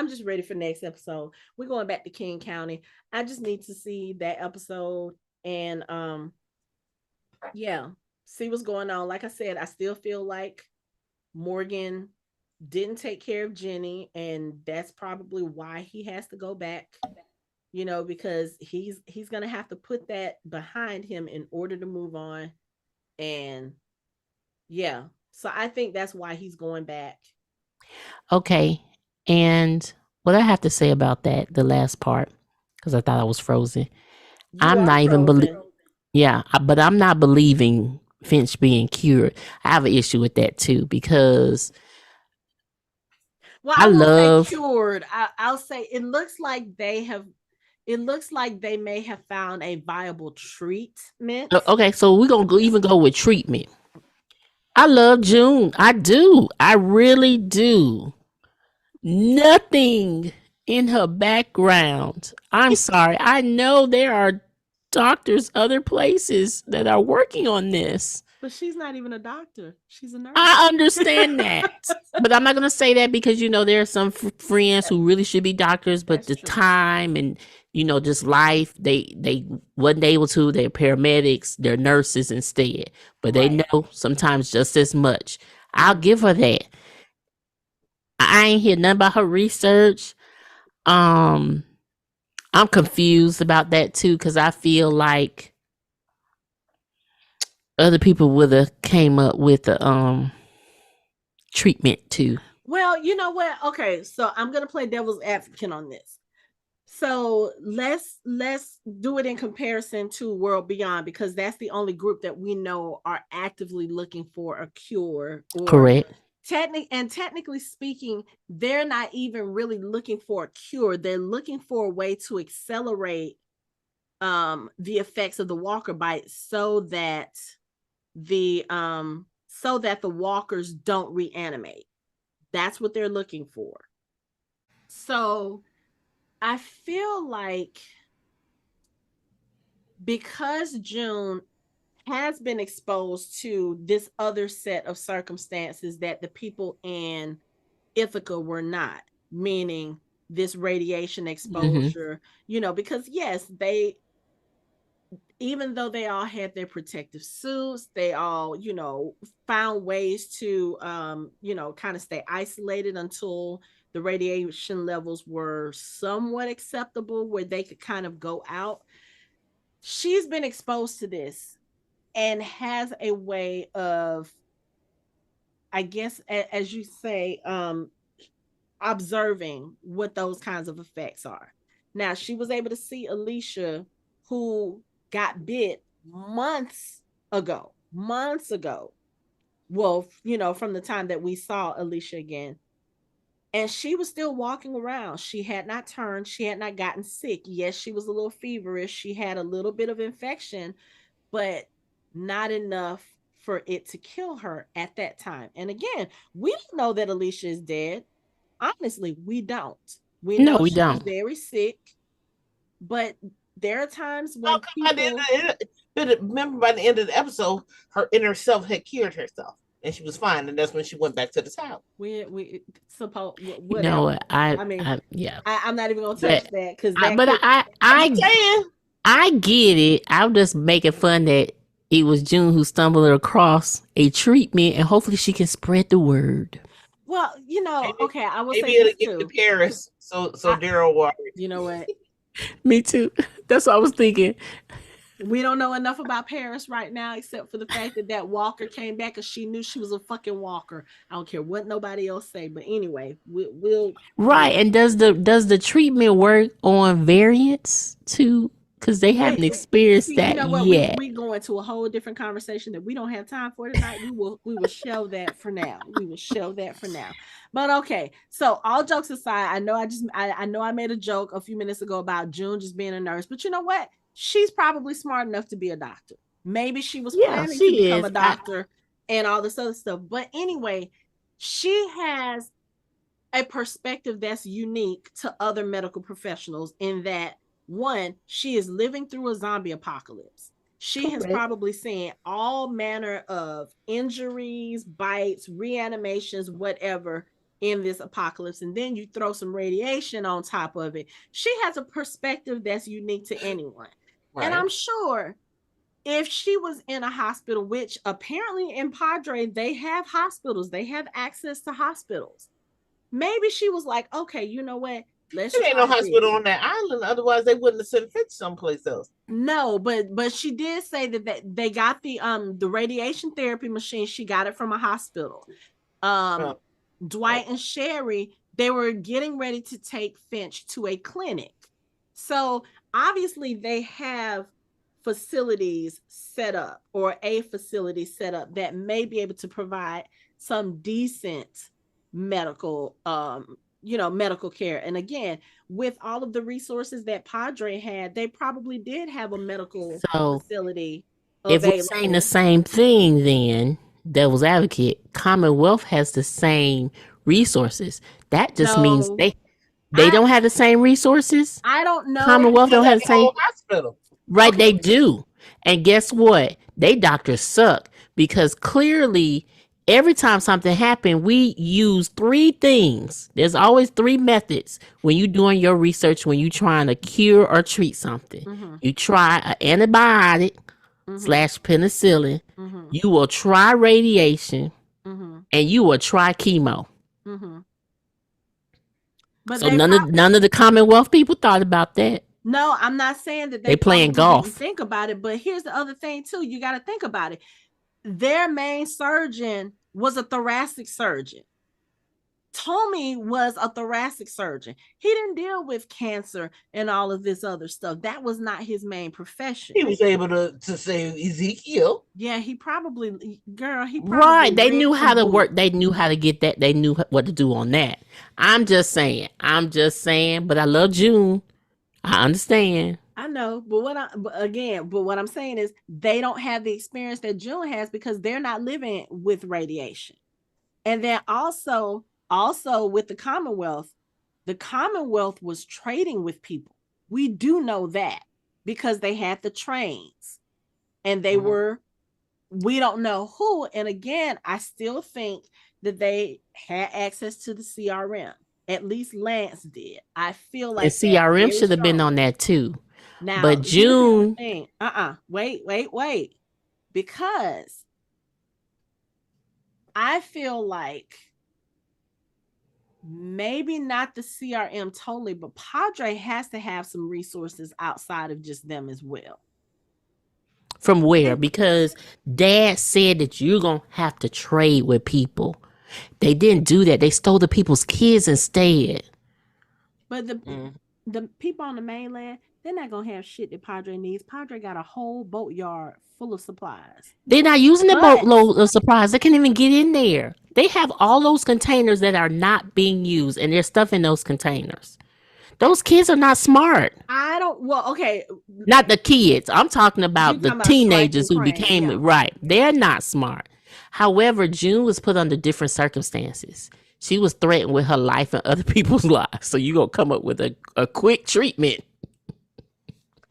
just ready for next episode. We're going back to King County. I just need to see that episode and yeah, see what's going on. Like I said, I still feel like Morgan didn't take care of Jenny, and that's probably why he has to go back. Because he's gonna have to put that behind him in order to move on. And yeah, so I think that's why he's going back. Okay. And what I have to say about that, the last part, because I thought I was frozen. You I'm are not even frozen. but I'm not believing Finch being cured. I have an issue with that too, because Well, I I won't say love. cured. I'll say it looks like they have. It looks like they may have found a viable treatment. Okay, so we're gonna even go with treatment. I love June. I do. I really do. Nothing in her background. I'm sorry. I know there are doctors other places that are working on this. But she's not even a doctor. She's a nurse. I understand that. But I'm not going to say that because, there are some friends who really should be doctors, but That's the true. time and, just life, they wasn't able to. They're paramedics, they're nurses instead. But they Right. know sometimes just as much. I'll give her that. I ain't hear nothing about her research. I'm confused about that too, because I feel like other people would have came up with the treatment too. Well, you know what? Okay, so I'm gonna play devil's advocate on this. So let's do it in comparison to World Beyond, because that's the only group that we know are actively looking for a cure. Or Correct. technically speaking, they're not even really looking for a cure. They're looking for a way to accelerate the effects of the walker bite, so that the walkers don't reanimate. That's what they're looking for. So I feel like, because June has been exposed to this other set of circumstances that the people in Ithaca were not, meaning this radiation exposure, because yes, even though they all had their protective suits, they all, found ways to, kind of stay isolated until the radiation levels were somewhat acceptable where they could kind of go out. She's been exposed to this and has a way of, I guess, as you say, observing what those kinds of effects are. Now, she was able to see Alicia, who got bit months ago. Well, from the time that we saw Alicia again. And she was still walking around. She had not turned. She had not gotten sick. Yes, she was a little feverish. She had a little bit of infection, but not enough for it to kill her at that time. And again, we don't know that Alicia is dead. Honestly, we don't. We No, know we she was don't. very sick, but there are times when people. But remember, by the end of the episode, her inner self had cured herself. and she was fine. And that's when she went back to the tower. We suppose You whatever. know what? I mean, Yeah. I'm not even gonna touch But that because I, that but could, I'm saying, I get it. I'm just making fun that it was June who stumbled across a treatment, and hopefully she can spread the word. well, okay, I will maybe say it'll this get to too. Paris. So I, Daryl will. you know what? Me too. That's what I was thinking. We don't know enough about Paris right now, except for the fact that that walker came back because she knew she was a fucking walker. I don't care what nobody else say, but anyway, we'll Right. And does the treatment work on variants too? Because they haven't wait. experienced You that know what? We yet. we go into a whole different conversation that we don't have time for tonight. We will shelve that for now. We will shelve that for now. But okay, so all jokes aside, I know I made a joke a few minutes ago about June just being a nurse, but you know what? She's probably smart enough to be a doctor. Maybe she was Yeah, planning to she become a is. doctor and all this other stuff. But anyway, she has a perspective that's unique to other medical professionals in that one, she is living through a zombie apocalypse. She has Correct. probably seen all manner of injuries, bites, reanimations, whatever in this apocalypse. And then you throw some radiation on top of it. She has a perspective that's unique to anyone. And Right. I'm sure if she was in a hospital, which apparently in PADRE, they have hospitals, they have access to hospitals. Maybe she was like, okay, you know what? Let's There ain't no try hospital this. on that island. Otherwise, they wouldn't have sent Fitz someplace else. No, but she did say that they got the radiation therapy machine. She got it from a hospital. Oh, Dwight and Sherry, they were getting ready to take Finch to a clinic. So obviously they have facilities set up or a facility set up that may be able to provide some decent medical medical care. And again, with all of the resources that PADRE had, they probably did have a medical So facility if we're saying the available. same thing, then devil's advocate, Commonwealth has the same resources. That just means No, they I don't have the same resources. I don't know. they Commonwealth still don't got have the the same. whole hospital. Right, Okay, they do. And guess what? They doctors suck because clearly every time something happened, we use three things. There's always three methods when you're doing your research, when you're trying to cure or treat something. mm-hmm, You try an antibiotic mm-hmm, slash penicillin. mm-hmm, You will try radiation mm-hmm, and you will try chemo. mm-hmm. But So they none of the Commonwealth people thought about that. no, I'm not saying that they They playing probably didn't golf. think about it, but here's the other thing too. You got to think about it. Their main surgeon was a thoracic surgeon. Tommy was a thoracic surgeon. He didn't deal with cancer and all of this other stuff. That was not his main profession. He was able to save Ezekiel. Yeah, he probably, girl, he probably Right. They knew rigged how some to work. boots. They knew how to get that. They knew what to do on that. I'm just saying. But I love June. I understand. I know, but what I'm saying is they don't have the experience that June has because they're not living with radiation. And then also with the Commonwealth was trading with people. We do know that because they had the trains and they were, we don't know who. And again, I still think that they had access to the CRM. At least Lance did. I feel And like that CRM very should have been strongly. on that too. Now, But here's the other June, thing. Wait. Because I feel like maybe not the CRM totally, but PADRE has to have some resources outside of just them as well. from where? Because Dad said that you're going to have to trade with people. They didn't do that. They stole the people's kids instead. But the people on the mainland, they're not gonna have shit that PADRE needs. PADRE got a whole boatyard full of supplies. They're not using the But boatload of supplies. They can't even get in there. They have all those containers that are not being used, and there's stuff in those containers. Those kids are not smart. I don't. Well, okay. Not the kids. I'm talking You're about the talking about Shrike teenagers and who Crane, became yeah. right. They're not smart. However, June was put under different circumstances. She was threatened with her life and other people's lives. So you're going to come up with a quick treatment.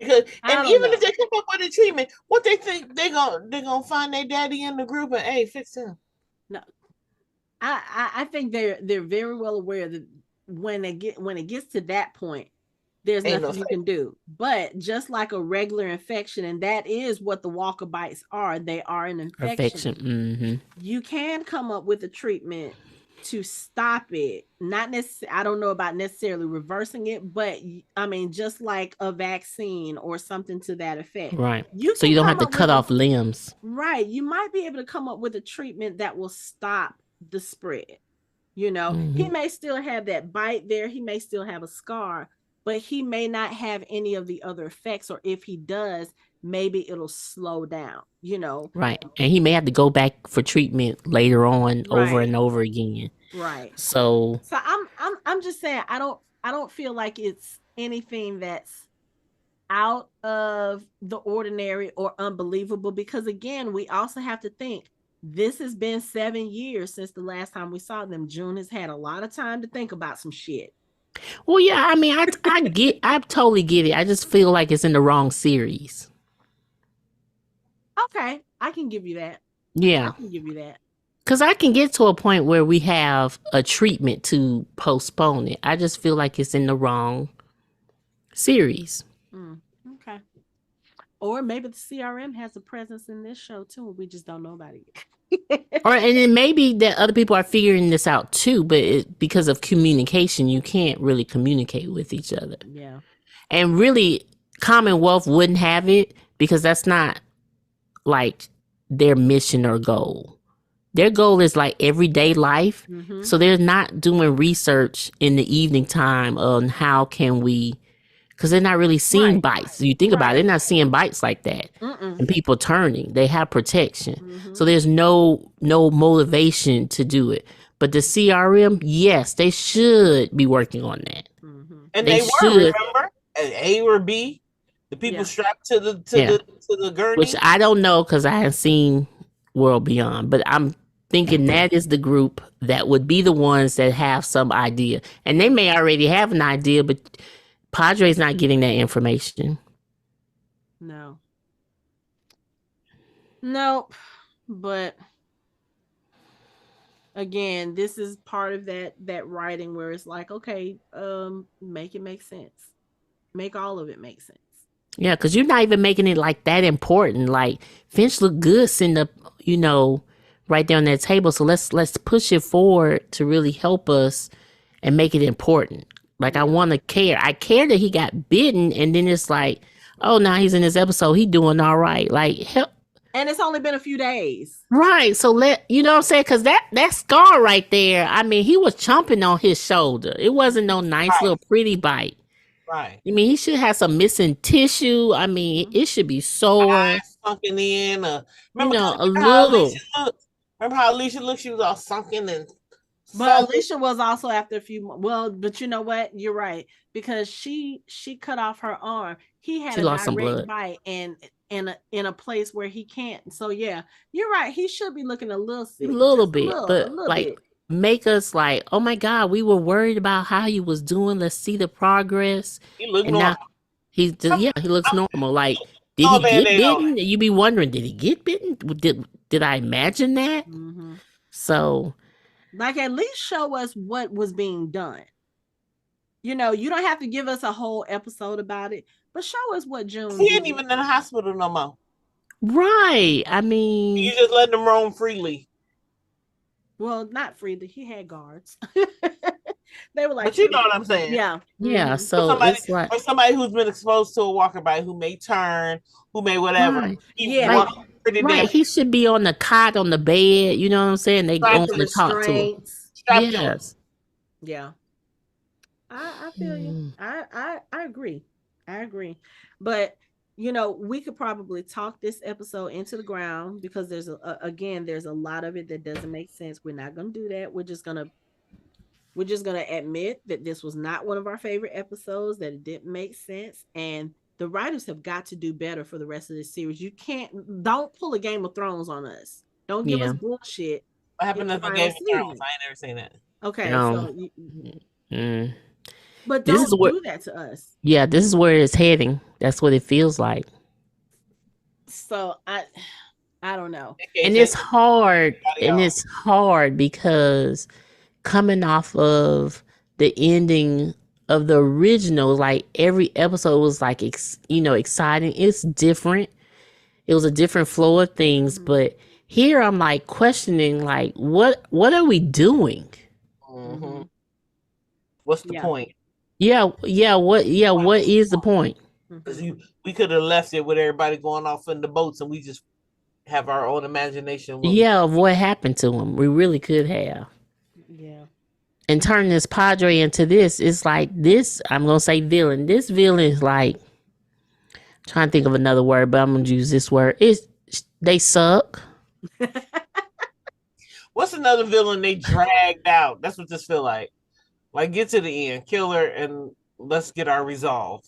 And even know. if they come up with a treatment, what they think they're gonna find their daddy in the group and hey, fix him. No, I think they're very well aware that when it gets to that point, there's Ain't no nothing you safe. can do. But just like a regular infection, and that is what the walker bites are, they are an infection. Perfection. Mm-hmm. You can come up with a treatment to stop it. Not necessarily, I don't know about necessarily reversing it, but I mean, just like a vaccine or something to that effect. Right. You So can you don't have come to up with cut a off limbs. right. You might be able to come up with a treatment that will stop the spread. He Mm-hmm. may still have that bite there, he may still have a scar, but he may not have any of the other effects, or if he does, maybe it'll slow down. Right. And he may have to go back for treatment later on over Right, and over again. right. So So I'm just saying, I don't feel like it's anything that's out of the ordinary or unbelievable, because again, we also have to think this has been 7 years since the last time we saw them. June has had a lot of time to think about some shit. well, yeah, I mean, I totally get it. I just feel like it's in the wrong series. Okay, I can give you that. I Yeah. can give you that. Because I can get to a point where we have a treatment to postpone it. I just feel like it's in the wrong series. Mm, okay. Or maybe the CRM has a presence in this show too, and we just don't know about it yet. Or and then maybe that other people are figuring this out too, but because of communication, you can't really communicate with each other. Yeah. And really, Commonwealth wouldn't have it because that's not like their mission or goal. Their goal is like everyday life. Mm-hmm. So they're not doing research in the evening time on how can we, because they're not really seeing Right. bites. You think about it, Right. they're not seeing bites like that. Mm-mm. And people turning, they have protection. Mm-hmm. So there's no motivation to do it. But the CRM, yes, they should be working on that. Mm-hmm. And They they were, should. remember? A or B, the people Yeah. strapped to the Yeah. gurney. Which I don't know because I haven't seen World Beyond, but I'm thinking that is the group that would be the ones that have some idea. And they may already have an idea, but Padre's not getting that information. No. Nope. But again, this is part of that writing where it's like, okay, make it make sense. Make all of it make sense. Yeah, because you're not even making it like that important. Like Finch looked good sitting up, right there on that table. So let's push it forward to really help us and make it important. Like I want to care. I care that he got bitten, and then it's like, oh, now he's in this episode. He doing all right. Like help. And it's only been a few days. Right. So you know what I'm saying? Because that scar right there, I mean, he was chomping on his shoulder. It wasn't no nice little pretty bite. Right. I mean, he should have some missing tissue. I mean, it should be sore. Eyes sunken in. Remember a how little. Alicia looked? Remember how Alicia looked? She was all sunken and. But Alicia was also after a few. Well, but you know what? You're right, because she cut off her arm. He had She a lost some direct blood. bite, and in a place where he can't. So yeah, you're right. He should be looking a little sick, A little just bit, a but little like bit. make us like, oh my God, we were worried about how he was doing. Let's see the progress. He looked And normal. now he looks normal. Like, did Oh, he man, get they are. bitten? You be wondering, did he get bitten? Did I imagine that? Mm-hmm. So Like, at least show us what was being done. You don't have to give us a whole episode about it, but show us what June He did. ain't even in the hospital no more. right. I mean, You just letting him roam freely. Well, not freely. He had guards. They were like, But you know what I'm saying. yeah. yeah. Mhm. So it's like, or somebody who's been exposed to a walker bite, who may turn, who may whatever. right. He Yeah. walked pretty Right, damn he should be on the cot on the bed. You know what I'm saying? They Strapped going to to talk to him. Restraints. strapped to him. Yes. Yeah. I feel you. Mm. I agree. I agree. But we could probably talk this episode into the ground, because there's there's a lot of it that doesn't make sense. We're not gonna do that. We're just gonna admit that this was not one of our favorite episodes, that it didn't make sense, and the writers have got to do better for the rest of this series. Don't pull a Game of Thrones on us. Don't give us bullshit. What happened to the Game of Thrones? I ain't never seen that. Okay, but This don't is do that to us. Yeah, this is where it's heading. That's what it feels like. So I don't know. And it's hard because coming off of the ending of the original, like every episode was like exciting. It's different. It was a different flow of things, but here I'm like questioning, like what are we doing? Mm-hmm. What's the point? What is the point? Because we could have left it with everybody going off in the boats, and we just have our own imagination. Of what happened to him. We really could have. Yeah. And turning this Padre into this, it's like this. I'm gonna say villain. This villain is like, trying to think of another word, but I'm gonna use this word. They suck. What's another villain they dragged out? That's what this feel like. Like, get to the end, kill her, and let's get our resolve.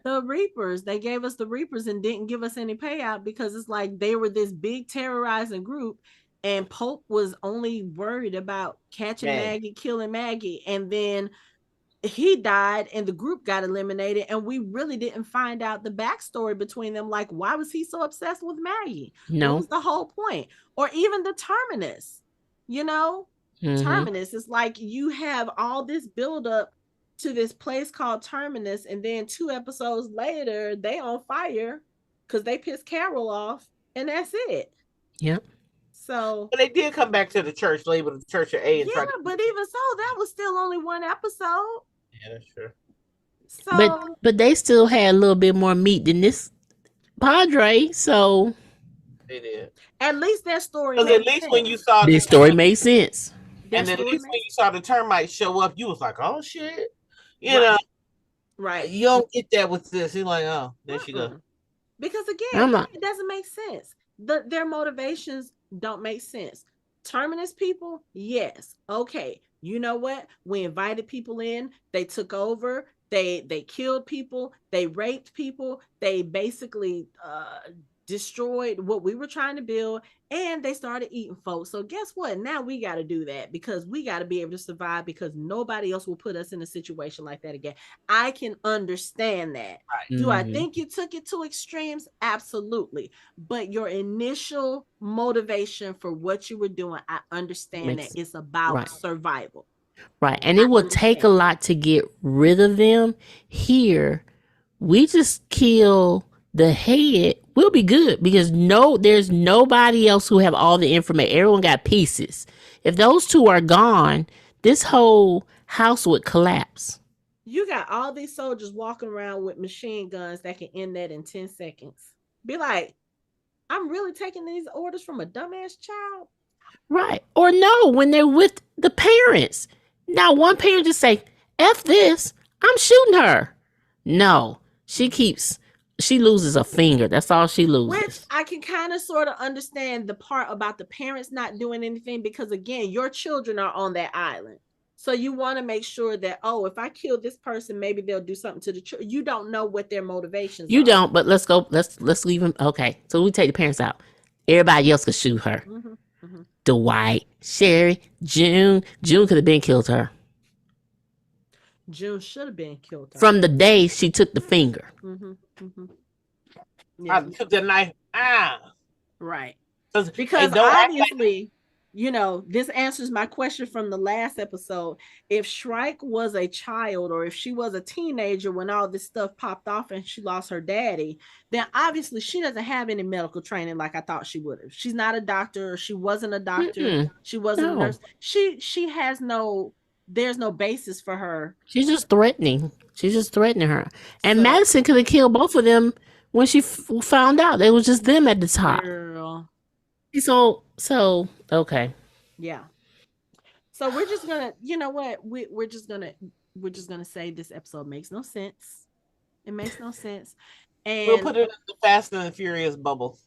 The Reapers, they gave us the Reapers and didn't give us any payout because it's like they were this big terrorizing group, and Pope was only worried about catching Maggie, killing Maggie, and then he died and the group got eliminated, and we really didn't find out the backstory between them. Like, why was he so obsessed with Maggie? No. What was the whole point? Or even the Terminus, Terminus is like, you have all this buildup to this place called Terminus, and then 2 episodes later they on fire because they pissed Carol off, and that's it. Yep. So but they did come back to the church, labeled the Church of A. But even so, that was still only 1 episode. Yeah, that's true. So, but they still had a little bit more meat than this Padre. So they did. At least that story. Because at least when you saw this story made sense, and at least when you saw the termites show up, you was like, "Oh shit," you know. Right. You don't get that with this. You're like, "Oh, there she goes." Because again, it doesn't make sense. Their motivations don't make sense. Terminus people, yes, okay. You know what? We invited people in. They took over. They killed people. They raped people. They basically destroyed what we were trying to build, and they started eating folks. So guess what? Now we got to do that because we got to be able to survive, because nobody else will put us in a situation like that again. I can understand that. Right. Do I think you took it to extremes? Absolutely. But your initial motivation for what you were doing, I understand that it's about survival. Right. And it will take a lot to get rid of them. Here, we just kill the head, we'll be good, because there's nobody else who have all the information. Everyone got pieces. If those 2 are gone, this whole house would collapse. You got all these soldiers walking around with machine guns that can end that in 10 seconds. Be like, I'm really taking these orders from a dumbass child? Right. Or no, when they're with the parents. Now one parent just say, F this, I'm shooting her. No, she loses a finger. That's all she loses. Which I can kind of sort of understand the part about the parents not doing anything, because again, your children are on that island. So you want to make sure that, if I kill this person, maybe they'll do something to the children. You don't know what their motivations are. You don't, but let's go. Let's leave them. Okay. So we take the parents out. Everybody else could shoot her. Dwight, Sherry, June. June could have been killed her. June should have been killed her. From the day she took the finger. I took the knife. Right. Because obviously, this answers my question from the last episode. If Shrike was a child, or if she was a teenager when all this stuff popped off and she lost her daddy, then obviously she doesn't have any medical training like I thought she would have. She's not a doctor. She wasn't a doctor. She wasn't a nurse. She has there's no basis for her. She's just threatening her. And Madison could have killed both of them when she found out it was just them at the top. Girl. So okay. Yeah. So we're just gonna, we're just gonna say this episode makes no sense. It makes no sense. And we'll put it in the Fast and the Furious bubble.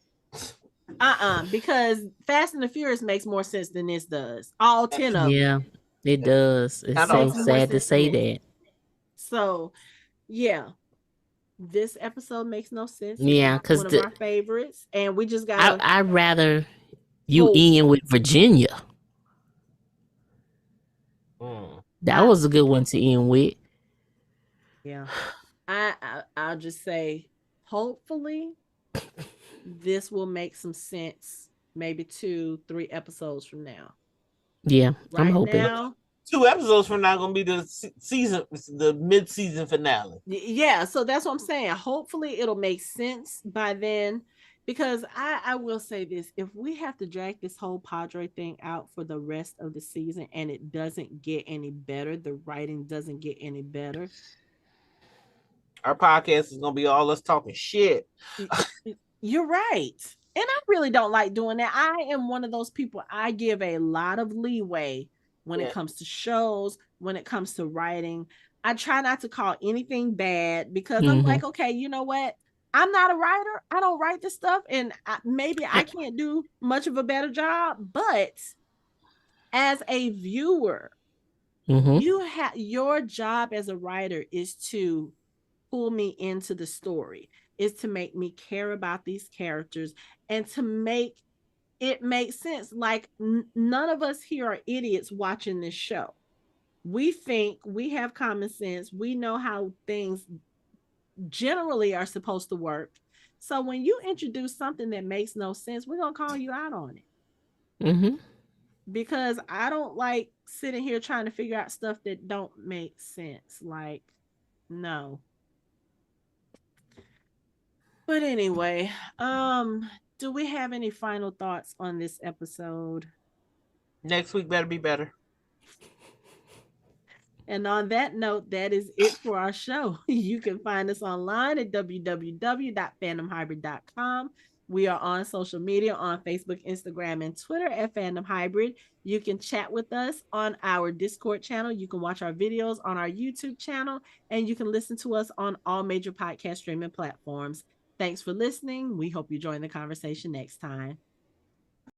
Because Fast and the Furious makes more sense than this does. All 10 of them. Yeah, it does. It's so sad to say that. So, yeah. This episode makes no sense. Yeah, because one of our favorites, and we just got. I'd rather you end with Virginia. That was a good one to end with. Yeah, I'll just say, hopefully, this will make some sense maybe 2-3 episodes from now. Yeah, I'm Right hoping. now, 2 episodes from now gonna be the season, the mid-season finale. yeah, so that's what I'm saying. Hopefully it'll make sense by then, because I will say this, if we have to drag this whole Padre thing out for the rest of the season and it doesn't get any better, the writing doesn't get any better. Our podcast is gonna be all us talking shit. You're right. And I really don't like doing that. I am one of those people, I give a lot of leeway when it Yeah. comes to shows, when it comes to writing. I try not to call anything bad because I'm Hmm. like, okay, you know what? I'm not a writer. I don't write this stuff. And maybe I can't do much of a better job. But as a viewer, Hmm. your job as a writer is to pull me into the story, is to make me care about these characters and to make it make sense. Like none of us here are idiots watching this show. We think, we have common sense, we know how things generally are supposed to work. So when you introduce something that makes no sense, we're gonna call you out on it, Hmm. because I don't like sitting here trying to figure out stuff that don't make sense. Like, no. But anyway, do we have any final thoughts on this episode? Next week better be better. And on that note, that is it for our show. You can find us online at www.fandomhybrid.com. We are on social media on Facebook, Instagram, and Twitter at Fandom Hybrid. You can chat with us on our Discord channel. You can watch our videos on our YouTube channel, and you can listen to us on all major podcast streaming platforms. Thanks for listening. We hope you join the conversation next time.